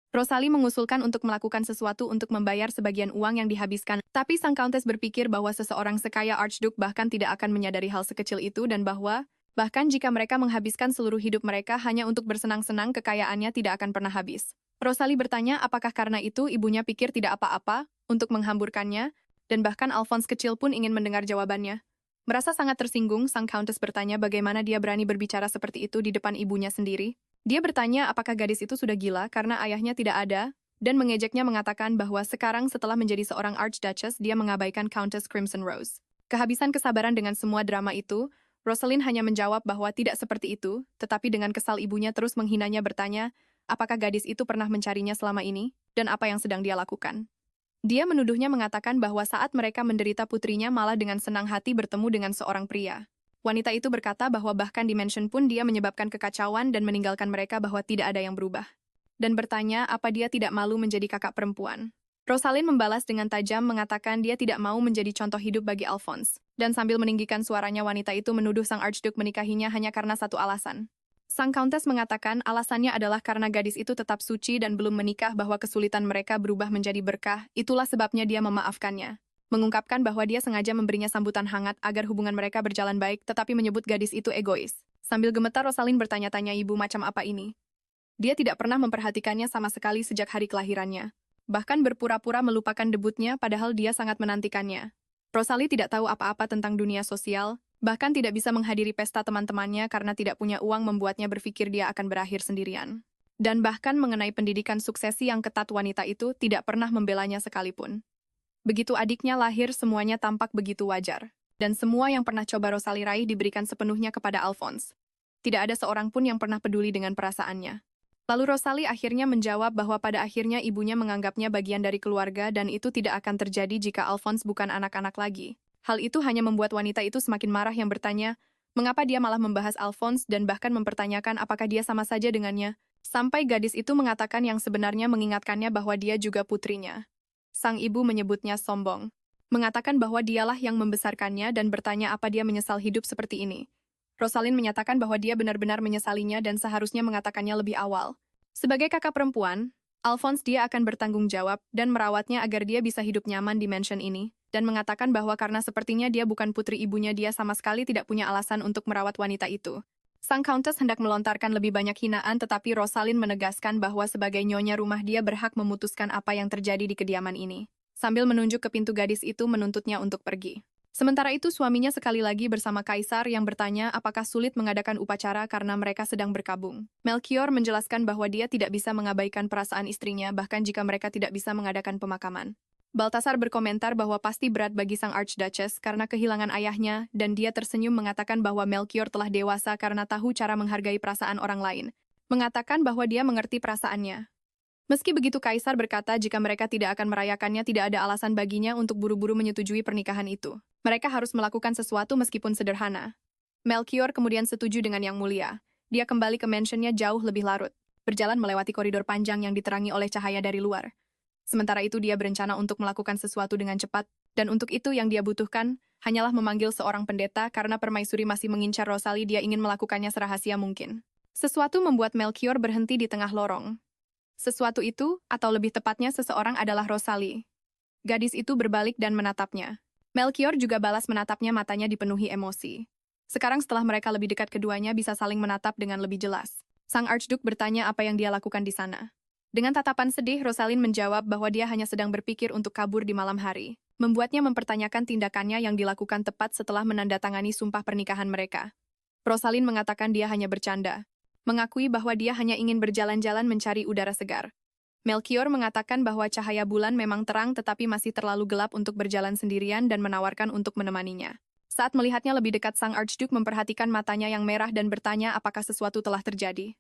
Rosalie mengusulkan untuk melakukan sesuatu untuk membayar sebagian uang yang dihabiskan, tapi sang Countess berpikir bahwa seseorang sekaya Archduke bahkan tidak akan menyadari hal sekecil itu dan bahwa, bahkan jika mereka menghabiskan seluruh hidup mereka hanya untuk bersenang-senang, kekayaannya tidak akan pernah habis. Rosalie bertanya apakah karena itu ibunya pikir tidak apa-apa untuk menghamburkannya, dan bahkan Alphonse kecil pun ingin mendengar jawabannya. Merasa sangat tersinggung, sang Countess bertanya bagaimana dia berani berbicara seperti itu di depan ibunya sendiri. Dia bertanya apakah gadis itu sudah gila karena ayahnya tidak ada, dan mengejeknya mengatakan bahwa sekarang setelah menjadi seorang Archduchess, dia mengabaikan Countess Crimson Rose. Kehabisan kesabaran dengan semua drama itu, Rosalind hanya menjawab bahwa tidak seperti itu, tetapi dengan kesal ibunya terus menghinanya bertanya, apakah gadis itu pernah mencarinya selama ini, dan apa yang sedang dia lakukan. Dia menuduhnya mengatakan bahwa saat mereka menderita putrinya malah dengan senang hati bertemu dengan seorang pria. Wanita itu berkata bahwa bahkan di mansion pun dia menyebabkan kekacauan dan meninggalkan mereka bahwa tidak ada yang berubah. Dan bertanya apa dia tidak malu menjadi kakak perempuan. Rosalind membalas dengan tajam mengatakan dia tidak mau menjadi contoh hidup bagi Alphonse. Dan sambil meninggikan suaranya wanita itu menuduh sang Archduke menikahinya hanya karena satu alasan. Sang Countess mengatakan alasannya adalah karena gadis itu tetap suci dan belum menikah bahwa kesulitan mereka berubah menjadi berkah, itulah sebabnya dia memaafkannya. Mengungkapkan bahwa dia sengaja memberinya sambutan hangat agar hubungan mereka berjalan baik, tetapi menyebut gadis itu egois. Sambil gemetar Rosalind bertanya-tanya ibu macam apa ini. Dia tidak pernah memperhatikannya sama sekali sejak hari kelahirannya. Bahkan berpura-pura melupakan debutnya padahal dia sangat menantikannya. Rosalie tidak tahu apa-apa tentang dunia sosial, bahkan tidak bisa menghadiri pesta teman-temannya karena tidak punya uang membuatnya berpikir dia akan berakhir sendirian. Dan bahkan mengenai pendidikan suksesi yang ketat wanita itu tidak pernah membelanya sekalipun. Begitu adiknya lahir semuanya tampak begitu wajar. Dan semua yang pernah coba Rosalie raih diberikan sepenuhnya kepada Alphonse. Tidak ada seorang pun yang pernah peduli dengan perasaannya. Lalu Rosalie akhirnya menjawab bahwa pada akhirnya ibunya menganggapnya bagian dari keluarga dan itu tidak akan terjadi jika Alphonse bukan anak-anak lagi. Hal itu hanya membuat wanita itu semakin marah yang bertanya, mengapa dia malah membahas Alphonse dan bahkan mempertanyakan apakah dia sama saja dengannya, sampai gadis itu mengatakan yang sebenarnya mengingatkannya bahwa dia juga putrinya. Sang ibu menyebutnya sombong, mengatakan bahwa dialah yang membesarkannya dan bertanya apa dia menyesal hidup seperti ini. Rosalind menyatakan bahwa dia benar-benar menyesalinya dan seharusnya mengatakannya lebih awal. Sebagai kakak perempuan, Alphonse dia akan bertanggung jawab dan merawatnya agar dia bisa hidup nyaman di mansion ini, dan mengatakan bahwa karena sepertinya dia bukan putri ibunya dia sama sekali tidak punya alasan untuk merawat wanita itu. Sang Countess hendak melontarkan lebih banyak hinaan tetapi Rosalind menegaskan bahwa sebagai nyonya rumah dia berhak memutuskan apa yang terjadi di kediaman ini. Sambil menunjuk ke pintu gadis itu menuntutnya untuk pergi. Sementara itu suaminya sekali lagi bersama Kaisar yang bertanya apakah sulit mengadakan upacara karena mereka sedang berkabung. Melchior menjelaskan bahwa dia tidak bisa mengabaikan perasaan istrinya bahkan jika mereka tidak bisa mengadakan pemakaman. Baltasar berkomentar bahwa pasti berat bagi sang Archduchess karena kehilangan ayahnya dan dia tersenyum mengatakan bahwa Melchior telah dewasa karena tahu cara menghargai perasaan orang lain. Mengatakan bahwa dia mengerti perasaannya. Meski begitu Kaisar berkata jika mereka tidak akan merayakannya tidak ada alasan baginya untuk buru-buru menyetujui pernikahan itu. Mereka harus melakukan sesuatu meskipun sederhana. Melchior kemudian setuju dengan Yang Mulia. Dia kembali ke mansionnya jauh lebih larut, berjalan melewati koridor panjang yang diterangi oleh cahaya dari luar. Sementara itu dia berencana untuk melakukan sesuatu dengan cepat, dan untuk itu yang dia butuhkan hanyalah memanggil seorang pendeta karena permaisuri masih mengincar Rosalie dia ingin melakukannya serahasia mungkin. Sesuatu membuat Melchior berhenti di tengah lorong. Sesuatu itu, atau lebih tepatnya seseorang adalah Rosalie. Gadis itu berbalik dan menatapnya. Melchior juga balas menatapnya matanya dipenuhi emosi. Sekarang setelah mereka lebih dekat keduanya bisa saling menatap dengan lebih jelas. Sang Archduke bertanya apa yang dia lakukan di sana. Dengan tatapan sedih, Rosalind menjawab bahwa dia hanya sedang berpikir untuk kabur di malam hari. Membuatnya mempertanyakan tindakannya yang dilakukan tepat setelah menandatangani sumpah pernikahan mereka. Rosalind mengatakan dia hanya bercanda. Mengakui bahwa dia hanya ingin berjalan-jalan mencari udara segar. Melchior mengatakan bahwa cahaya bulan memang terang tetapi masih terlalu gelap untuk berjalan sendirian dan menawarkan untuk menemaninya. Saat melihatnya lebih dekat, sang Archduke memperhatikan matanya yang merah dan bertanya apakah sesuatu telah terjadi.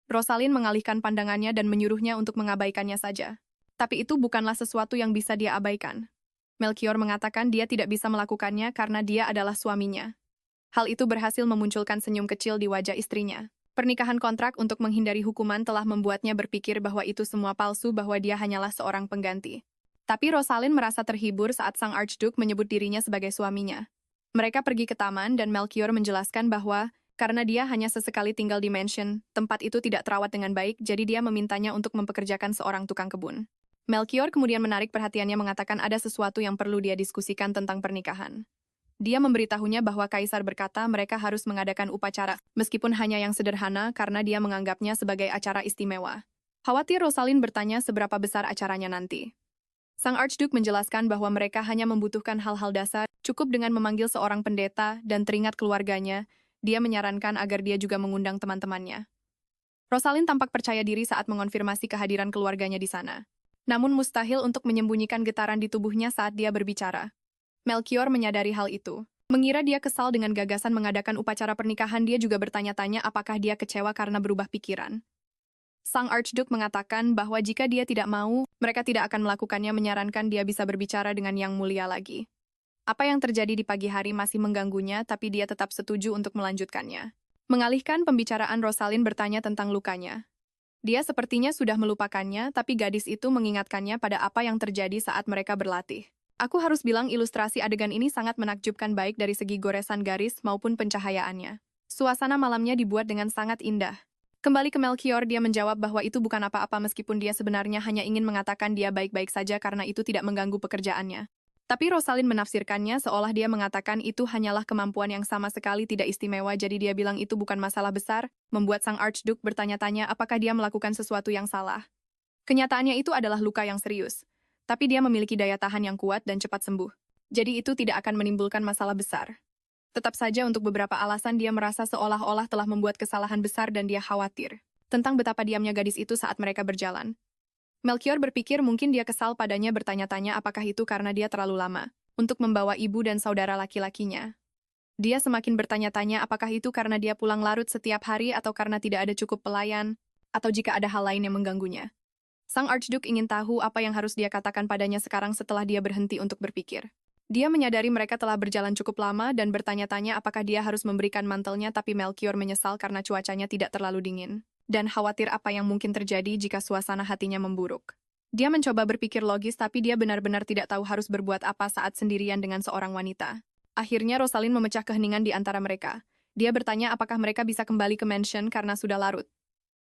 Rosalind mengalihkan pandangannya dan menyuruhnya untuk mengabaikannya saja. Tapi itu bukanlah sesuatu yang bisa dia abaikan. Melchior mengatakan dia tidak bisa melakukannya karena dia adalah suaminya. Hal itu berhasil memunculkan senyum kecil di wajah istrinya. Pernikahan kontrak untuk menghindari hukuman telah membuatnya berpikir bahwa itu semua palsu bahwa dia hanyalah seorang pengganti. Tapi Rosalind merasa terhibur saat sang Archduke menyebut dirinya sebagai suaminya. Mereka pergi ke taman dan Melchior menjelaskan bahwa karena dia hanya sesekali tinggal di mansion, tempat itu tidak terawat dengan baik, jadi dia memintanya untuk mempekerjakan seorang tukang kebun. Melchior kemudian menarik perhatiannya mengatakan ada sesuatu yang perlu dia diskusikan tentang pernikahan. Dia memberitahunya bahwa Kaisar berkata mereka harus mengadakan upacara, meskipun hanya yang sederhana karena dia menganggapnya sebagai acara istimewa. Khawatir Rosalind bertanya seberapa besar acaranya nanti. Sang Archduke menjelaskan bahwa mereka hanya membutuhkan hal-hal dasar, cukup dengan memanggil seorang pendeta dan teringat keluarganya. Dia menyarankan agar dia juga mengundang teman-temannya. Rosalind tampak percaya diri saat mengonfirmasi kehadiran keluarganya di sana. Namun mustahil untuk menyembunyikan getaran di tubuhnya saat dia berbicara. Melchior menyadari hal itu. Mengira dia kesal dengan gagasan mengadakan upacara pernikahan, dia juga bertanya-tanya apakah dia kecewa karena berubah pikiran. Sang Archduke mengatakan bahwa jika dia tidak mau, mereka tidak akan melakukannya, menyarankan dia bisa berbicara dengan Yang Mulia lagi. Apa yang terjadi di pagi hari masih mengganggunya, tapi dia tetap setuju untuk melanjutkannya. Mengalihkan pembicaraan, Rosalind bertanya tentang lukanya. Dia sepertinya sudah melupakannya, tapi gadis itu mengingatkannya pada apa yang terjadi saat mereka berlatih. Aku harus bilang ilustrasi adegan ini sangat menakjubkan baik dari segi goresan garis maupun pencahayaannya. Suasana malamnya dibuat dengan sangat indah. Kembali ke Melchior, dia menjawab bahwa itu bukan apa-apa meskipun dia sebenarnya hanya ingin mengatakan dia baik-baik saja karena itu tidak mengganggu pekerjaannya. Tapi Rosalind menafsirkannya seolah dia mengatakan itu hanyalah kemampuan yang sama sekali tidak istimewa, jadi dia bilang itu bukan masalah besar, membuat sang Archduke bertanya-tanya apakah dia melakukan sesuatu yang salah. Kenyataannya itu adalah luka yang serius. Tapi dia memiliki daya tahan yang kuat dan cepat sembuh. Jadi itu tidak akan menimbulkan masalah besar. Tetap saja untuk beberapa alasan dia merasa seolah-olah telah membuat kesalahan besar dan dia khawatir tentang betapa diamnya gadis itu saat mereka berjalan. Melchior berpikir mungkin dia kesal padanya, bertanya-tanya apakah itu karena dia terlalu lama untuk membawa ibu dan saudara laki-lakinya. Dia semakin bertanya-tanya apakah itu karena dia pulang larut setiap hari atau karena tidak ada cukup pelayan, atau jika ada hal lain yang mengganggunya. Sang Archduke ingin tahu apa yang harus dia katakan padanya sekarang setelah dia berhenti untuk berpikir. Dia menyadari mereka telah berjalan cukup lama dan bertanya-tanya apakah dia harus memberikan mantelnya, tapi Melchior menyesal karena cuacanya tidak terlalu dingin, dan khawatir apa yang mungkin terjadi jika suasana hatinya memburuk. Dia mencoba berpikir logis, tapi dia benar-benar tidak tahu harus berbuat apa saat sendirian dengan seorang wanita. Akhirnya Rosalind memecah keheningan di antara mereka. Dia bertanya apakah mereka bisa kembali ke mansion karena sudah larut.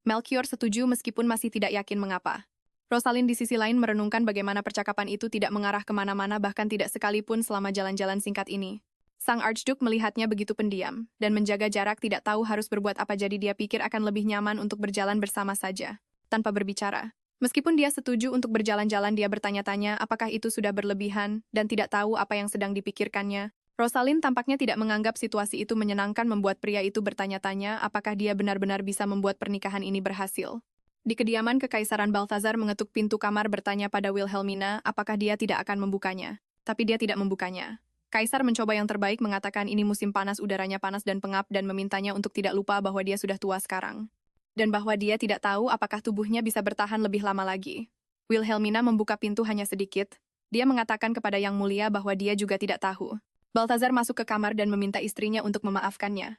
Melchior setuju meskipun masih tidak yakin mengapa. Rosalind di sisi lain merenungkan bagaimana percakapan itu tidak mengarah kemana-mana, bahkan tidak sekalipun selama jalan-jalan singkat ini. Sang Archduke melihatnya begitu pendiam, dan menjaga jarak, tidak tahu harus berbuat apa, jadi dia pikir akan lebih nyaman untuk berjalan bersama saja, tanpa berbicara. Meskipun dia setuju untuk berjalan-jalan, dia bertanya-tanya apakah itu sudah berlebihan, dan tidak tahu apa yang sedang dipikirkannya. Rosalind tampaknya tidak menganggap situasi itu menyenangkan, membuat pria itu bertanya-tanya apakah dia benar-benar bisa membuat pernikahan ini berhasil. Di kediaman Kekaisaran, Balthazar mengetuk pintu kamar, bertanya pada Wilhelmina apakah dia tidak akan membukanya. Tapi dia tidak membukanya. Kaisar mencoba yang terbaik, mengatakan ini musim panas, udaranya panas dan pengap, dan memintanya untuk tidak lupa bahwa dia sudah tua sekarang. Dan bahwa dia tidak tahu apakah tubuhnya bisa bertahan lebih lama lagi. Wilhelmina membuka pintu hanya sedikit. Dia mengatakan kepada Yang Mulia bahwa dia juga tidak tahu. Balthazar masuk ke kamar dan meminta istrinya untuk memaafkannya.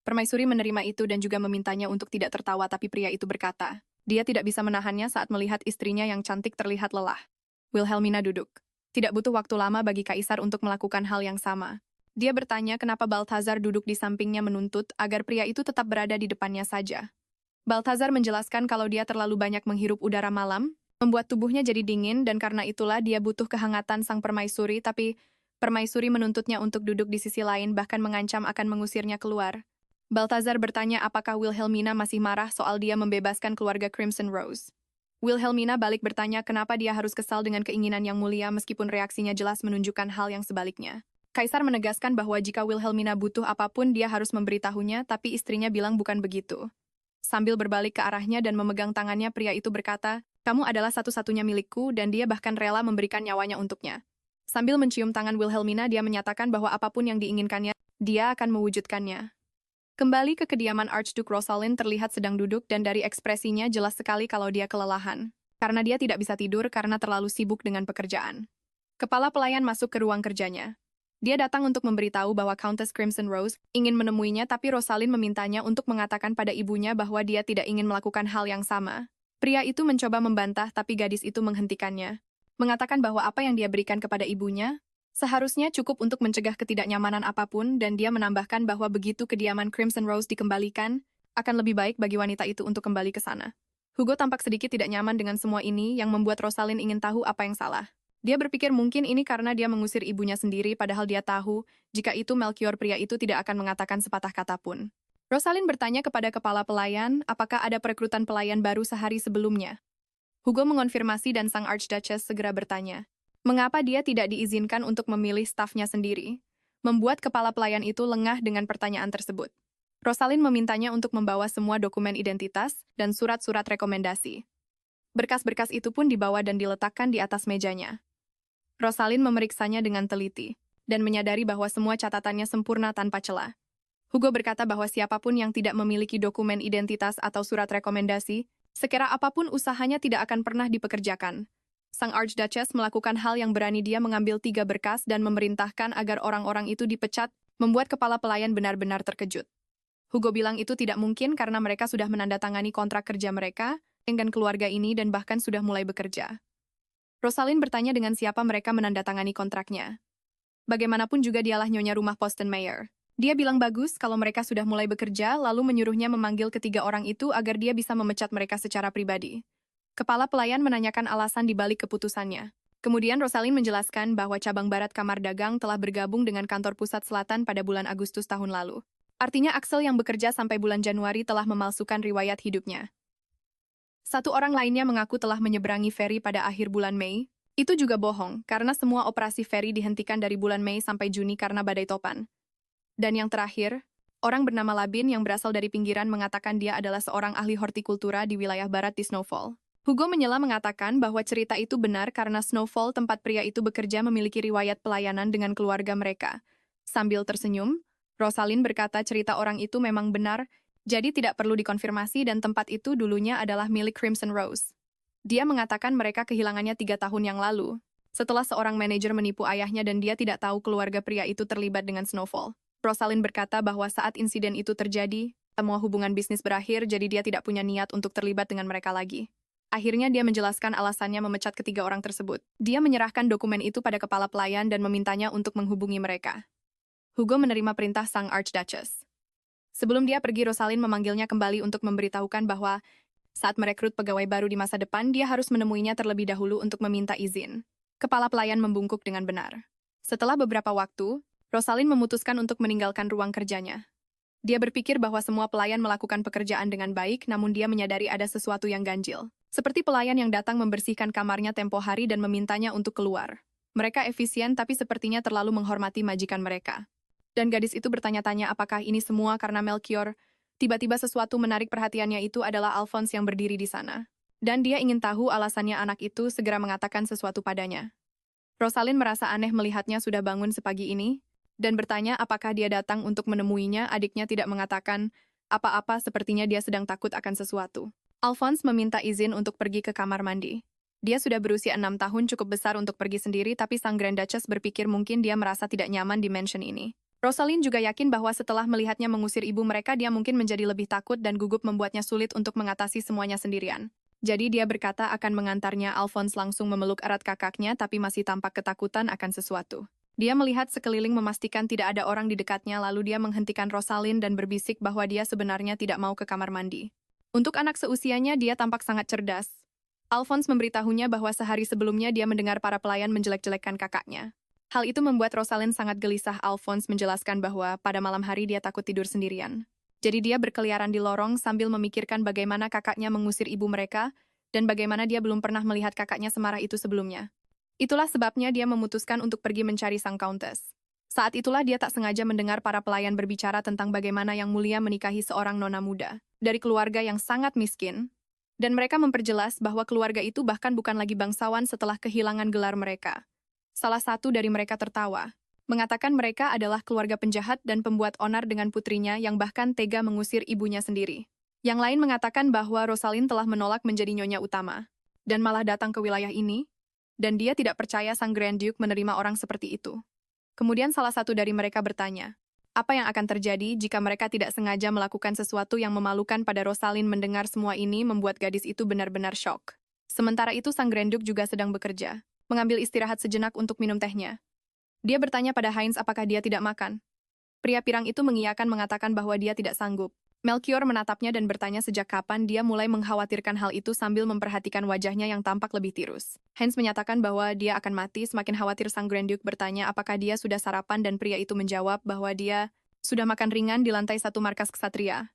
Permaisuri menerima itu dan juga memintanya untuk tidak tertawa, tapi pria itu berkata, dia tidak bisa menahannya saat melihat istrinya yang cantik terlihat lelah. Wilhelmina duduk. Tidak butuh waktu lama bagi Kaisar untuk melakukan hal yang sama. Dia bertanya kenapa Balthazar duduk di sampingnya, menuntut agar pria itu tetap berada di depannya saja. Balthazar menjelaskan kalau dia terlalu banyak menghirup udara malam, membuat tubuhnya jadi dingin, dan karena itulah dia butuh kehangatan sang permaisuri, tapi permaisuri menuntutnya untuk duduk di sisi lain, bahkan mengancam akan mengusirnya keluar. Balthazar bertanya apakah Wilhelmina masih marah soal dia membebaskan keluarga Crimson Rose. Wilhelmina balik bertanya kenapa dia harus kesal dengan keinginan Yang Mulia, meskipun reaksinya jelas menunjukkan hal yang sebaliknya. Kaisar menegaskan bahwa jika Wilhelmina butuh apapun dia harus memberitahunya, tapi istrinya bilang bukan begitu. Sambil berbalik ke arahnya dan memegang tangannya, pria itu berkata, kamu adalah satu-satunya milikku, dan dia bahkan rela memberikan nyawanya untuknya. Sambil mencium tangan Wilhelmina, dia menyatakan bahwa apapun yang diinginkannya, dia akan mewujudkannya. Kembali ke kediaman, Archduke Rosalind terlihat sedang duduk, dan dari ekspresinya jelas sekali kalau dia kelelahan. Karena dia tidak bisa tidur karena terlalu sibuk dengan pekerjaan. Kepala pelayan masuk ke ruang kerjanya. Dia datang untuk memberitahu bahwa Countess Crimson Rose ingin menemuinya, tapi Rosalind memintanya untuk mengatakan pada ibunya bahwa dia tidak ingin melakukan hal yang sama. Pria itu mencoba membantah, tapi gadis itu menghentikannya. Mengatakan bahwa apa yang dia berikan kepada ibunya seharusnya cukup untuk mencegah ketidaknyamanan apapun, dan dia menambahkan bahwa begitu kediaman Crimson Rose dikembalikan, akan lebih baik bagi wanita itu untuk kembali ke sana. Hugo tampak sedikit tidak nyaman dengan semua ini, yang membuat Rosalind ingin tahu apa yang salah. Dia berpikir mungkin ini karena dia mengusir ibunya sendiri, padahal dia tahu, jika itu Melchior, pria itu tidak akan mengatakan sepatah kata pun. Rosalind bertanya kepada kepala pelayan, apakah ada perekrutan pelayan baru sehari sebelumnya. Hugo mengonfirmasi dan sang Archduchess segera bertanya, mengapa dia tidak diizinkan untuk memilih stafnya sendiri? Membuat kepala pelayan itu lengah dengan pertanyaan tersebut. Rosalind memintanya untuk membawa semua dokumen identitas dan surat-surat rekomendasi. Berkas-berkas itu pun dibawa dan diletakkan di atas mejanya. Rosalind memeriksanya dengan teliti, dan menyadari bahwa semua catatannya sempurna tanpa celah. Hugo berkata bahwa siapapun yang tidak memiliki dokumen identitas atau surat rekomendasi, sekira apapun usahanya tidak akan pernah dipekerjakan. Sang Archduchess melakukan hal yang berani, dia mengambil 3 berkas dan memerintahkan agar orang-orang itu dipecat, membuat kepala pelayan benar-benar terkejut. Hugo bilang itu tidak mungkin karena mereka sudah menandatangani kontrak kerja mereka dengan keluarga ini dan bahkan sudah mulai bekerja. Rosalind bertanya dengan siapa mereka menandatangani kontraknya. Bagaimanapun juga dialah nyonya rumah Poston Mayor. Dia bilang bagus kalau mereka sudah mulai bekerja, lalu menyuruhnya memanggil ketiga orang itu agar dia bisa memecat mereka secara pribadi. Kepala pelayan menanyakan alasan di balik keputusannya. Kemudian Rosalind menjelaskan bahwa cabang barat Kamar Dagang telah bergabung dengan kantor pusat selatan pada bulan Agustus tahun lalu. Artinya Axel yang bekerja sampai bulan Januari telah memalsukan riwayat hidupnya. Satu orang lainnya mengaku telah menyeberangi feri pada akhir bulan Mei. Itu juga bohong, karena semua operasi feri dihentikan dari bulan Mei sampai Juni karena badai topan. Dan yang terakhir, orang bernama Labin yang berasal dari pinggiran mengatakan dia adalah seorang ahli hortikultura di wilayah barat di Snowfall. Hugo menyela mengatakan bahwa cerita itu benar karena Snowfall, tempat pria itu bekerja, memiliki riwayat pelayanan dengan keluarga mereka. Sambil tersenyum, Rosalind berkata cerita orang itu memang benar, jadi tidak perlu dikonfirmasi dan tempat itu dulunya adalah milik Crimson Rose. Dia mengatakan mereka kehilangannya 3 tahun yang lalu, setelah seorang manajer menipu ayahnya dan dia tidak tahu keluarga pria itu terlibat dengan Snowfall. Rosalind berkata bahwa saat insiden itu terjadi, semua hubungan bisnis berakhir jadi dia tidak punya niat untuk terlibat dengan mereka lagi. Akhirnya dia menjelaskan alasannya memecat ketiga orang tersebut. Dia menyerahkan dokumen itu pada kepala pelayan dan memintanya untuk menghubungi mereka. Hugo menerima perintah sang Archduchess. Sebelum dia pergi, Rosalind memanggilnya kembali untuk memberitahukan bahwa saat merekrut pegawai baru di masa depan, dia harus menemuinya terlebih dahulu untuk meminta izin. Kepala pelayan membungkuk dengan benar. Setelah beberapa waktu, Rosalind memutuskan untuk meninggalkan ruang kerjanya. Dia berpikir bahwa semua pelayan melakukan pekerjaan dengan baik, namun dia menyadari ada sesuatu yang ganjil. Seperti pelayan yang datang membersihkan kamarnya tempo hari dan memintanya untuk keluar. Mereka efisien tapi sepertinya terlalu menghormati majikan mereka. Dan gadis itu bertanya-tanya apakah ini semua karena Melchior. Tiba-tiba sesuatu menarik perhatiannya, itu adalah Alphonse yang berdiri di sana. Dan dia ingin tahu alasannya anak itu segera mengatakan sesuatu padanya. Rosalind merasa aneh melihatnya sudah bangun sepagi ini, dan bertanya apakah dia datang untuk menemuinya. Adiknya tidak mengatakan apa-apa, sepertinya dia sedang takut akan sesuatu. Alphonse meminta izin untuk pergi ke kamar mandi. Dia sudah berusia 6 tahun, cukup besar untuk pergi sendiri, tapi sang Grand Duchess berpikir mungkin dia merasa tidak nyaman di mansion ini. Rosalind juga yakin bahwa setelah melihatnya mengusir ibu mereka, dia mungkin menjadi lebih takut dan gugup, membuatnya sulit untuk mengatasi semuanya sendirian. Jadi dia berkata akan mengantarnya. Alphonse langsung memeluk erat kakaknya tapi masih tampak ketakutan akan sesuatu. Dia melihat sekeliling memastikan tidak ada orang di dekatnya, lalu dia menghentikan Rosalind dan berbisik bahwa dia sebenarnya tidak mau ke kamar mandi. Untuk anak seusianya, dia tampak sangat cerdas. Alphonse memberitahunya bahwa sehari sebelumnya dia mendengar para pelayan menjelek-jelekkan kakaknya. Hal itu membuat Rosalind sangat gelisah. Alphonse menjelaskan bahwa pada malam hari dia takut tidur sendirian. Jadi dia berkeliaran di lorong sambil memikirkan bagaimana kakaknya mengusir ibu mereka dan bagaimana dia belum pernah melihat kakaknya semarah itu sebelumnya. Itulah sebabnya dia memutuskan untuk pergi mencari sang Countess. Saat itulah dia tak sengaja mendengar para pelayan berbicara tentang bagaimana Yang Mulia menikahi seorang nona muda dari keluarga yang sangat miskin, dan mereka memperjelas bahwa keluarga itu bahkan bukan lagi bangsawan setelah kehilangan gelar mereka. Salah satu dari mereka tertawa, mengatakan mereka adalah keluarga penjahat dan pembuat onar dengan putrinya yang bahkan tega mengusir ibunya sendiri. Yang lain mengatakan bahwa Rosalind telah menolak menjadi nyonya utama, dan malah datang ke wilayah ini, dan dia tidak percaya sang Grand Duke menerima orang seperti itu. Kemudian salah satu dari mereka bertanya, apa yang akan terjadi jika mereka tidak sengaja melakukan sesuatu yang memalukan pada Rosalind. Mendengar semua ini membuat gadis itu benar-benar syok. Sementara itu sang Grand Duke juga sedang bekerja, mengambil istirahat sejenak untuk minum tehnya. Dia bertanya pada Heinz apakah dia tidak makan. Pria pirang itu mengiyakan, mengatakan bahwa dia tidak sanggup. Melchior menatapnya dan bertanya sejak kapan dia mulai mengkhawatirkan hal itu sambil memperhatikan wajahnya yang tampak lebih tirus. Heinz menyatakan bahwa dia akan mati. Semakin khawatir, sang Grand Duke bertanya apakah dia sudah sarapan dan pria itu menjawab bahwa dia sudah makan ringan di lantai 1 markas ksatria.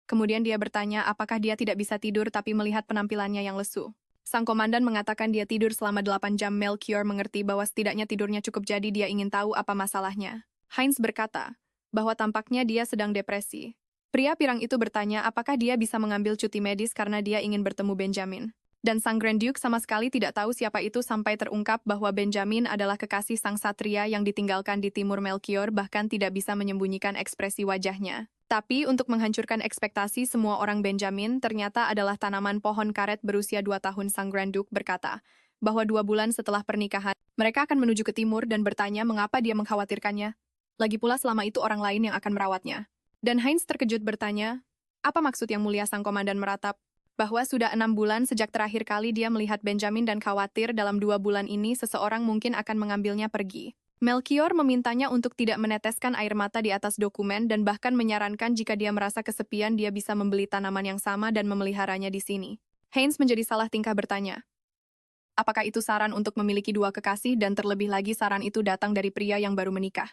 Kemudian dia bertanya apakah dia tidak bisa tidur tapi melihat penampilannya yang lesu. Sang komandan mengatakan dia tidur selama 8 jam. Melchior mengerti bahwa setidaknya tidurnya cukup, jadi dia ingin tahu apa masalahnya. Heinz berkata bahwa tampaknya dia sedang depresi. Pria pirang itu bertanya apakah dia bisa mengambil cuti medis karena dia ingin bertemu Benjamin. Dan sang Grand Duke sama sekali tidak tahu siapa itu sampai terungkap bahwa Benjamin adalah kekasih sang satria yang ditinggalkan di timur. Melchior bahkan tidak bisa menyembunyikan ekspresi wajahnya. Tapi untuk menghancurkan ekspektasi semua orang, Benjamin ternyata adalah tanaman pohon karet berusia 2 tahun. Sang Grand Duke berkata bahwa 2 bulan setelah pernikahan, mereka akan menuju ke timur dan bertanya mengapa dia mengkhawatirkannya. Lagi pula selama itu orang lain yang akan merawatnya. Dan Heinz terkejut bertanya, apa maksud Yang Mulia? Sang komandan meratap bahwa sudah 6 bulan sejak terakhir kali dia melihat Benjamin dan khawatir dalam 2 bulan ini seseorang mungkin akan mengambilnya pergi. Melchior memintanya untuk tidak meneteskan air mata di atas dokumen dan bahkan menyarankan jika dia merasa kesepian dia bisa membeli tanaman yang sama dan memeliharanya di sini. Heinz menjadi salah tingkah bertanya, apakah itu saran untuk memiliki 2 kekasih, dan terlebih lagi saran itu datang dari pria yang baru menikah?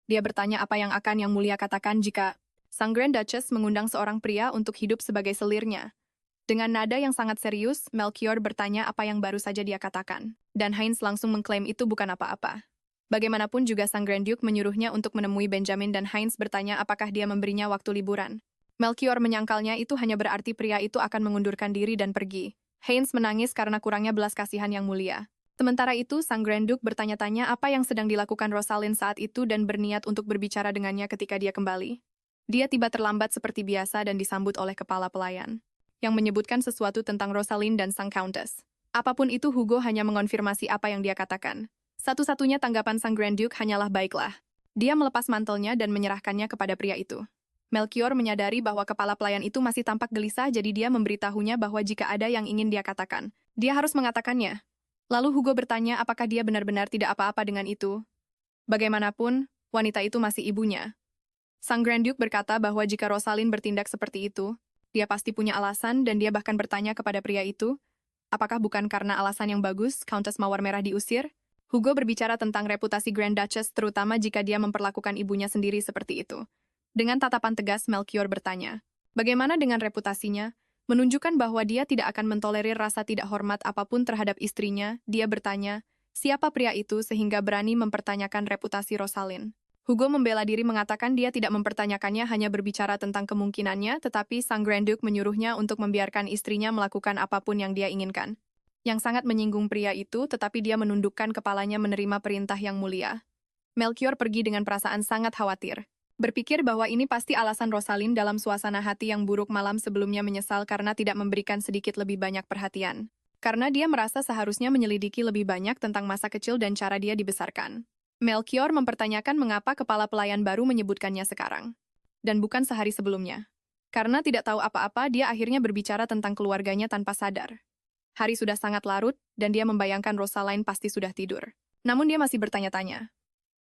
Dia bertanya apa yang akan Yang Mulia katakan jika sang Grand Duchess mengundang seorang pria untuk hidup sebagai selirnya. Dengan nada yang sangat serius, Melchior bertanya apa yang baru saja dia katakan. Dan Heinz langsung mengklaim itu bukan apa-apa. Bagaimanapun juga sang Grand Duke menyuruhnya untuk menemui Benjamin dan Heinz bertanya apakah dia memberinya waktu liburan. Melchior menyangkalnya itu hanya berarti pria itu akan mengundurkan diri dan pergi. Heinz menangis karena kurangnya belas kasihan Yang Mulia. Sementara itu, sang Grand Duke bertanya-tanya apa yang sedang dilakukan Rosalind saat itu dan berniat untuk berbicara dengannya ketika dia kembali. Dia tiba terlambat seperti biasa dan disambut oleh kepala pelayan, yang menyebutkan sesuatu tentang Rosalind dan sang Countess. Apapun itu, Hugo hanya mengonfirmasi apa yang dia katakan. Satu-satunya tanggapan sang Grand Duke hanyalah baiklah. Dia melepas mantelnya dan menyerahkannya kepada pria itu. Melchior menyadari bahwa kepala pelayan itu masih tampak gelisah, jadi dia memberitahunya bahwa jika ada yang ingin dia katakan, dia harus mengatakannya. Lalu Hugo bertanya apakah dia benar-benar tidak apa-apa dengan itu. Bagaimanapun, wanita itu masih ibunya. Sang Grand Duke berkata bahwa jika Rosalind bertindak seperti itu, dia pasti punya alasan dan dia bahkan bertanya kepada pria itu, apakah bukan karena alasan yang bagus Countess Mawar Merah diusir? Hugo berbicara tentang reputasi Grand Duchess terutama jika dia memperlakukan ibunya sendiri seperti itu. Dengan tatapan tegas, Melchior bertanya, bagaimana dengan reputasinya? Menunjukkan bahwa dia tidak akan mentolerir rasa tidak hormat apapun terhadap istrinya, dia bertanya, siapa pria itu sehingga berani mempertanyakan reputasi Rosalind? Hugo membela diri mengatakan dia tidak mempertanyakannya, hanya berbicara tentang kemungkinannya, tetapi sang Grand Duke menyuruhnya untuk membiarkan istrinya melakukan apapun yang dia inginkan. Yang sangat menyinggung pria itu, tetapi dia menundukkan kepalanya menerima perintah yang mulia. Melchior pergi dengan perasaan sangat khawatir. Berpikir bahwa ini pasti alasan Rosalind dalam suasana hati yang buruk malam sebelumnya menyesal karena tidak memberikan sedikit lebih banyak perhatian. Karena dia merasa seharusnya menyelidiki lebih banyak tentang masa kecil dan cara dia dibesarkan. Melchior mempertanyakan mengapa kepala pelayan baru menyebutkannya sekarang. Dan bukan sehari sebelumnya. Karena tidak tahu apa-apa, dia akhirnya berbicara tentang keluarganya tanpa sadar. Hari sudah sangat larut, dan dia membayangkan Rosalind pasti sudah tidur. Namun dia masih bertanya-tanya.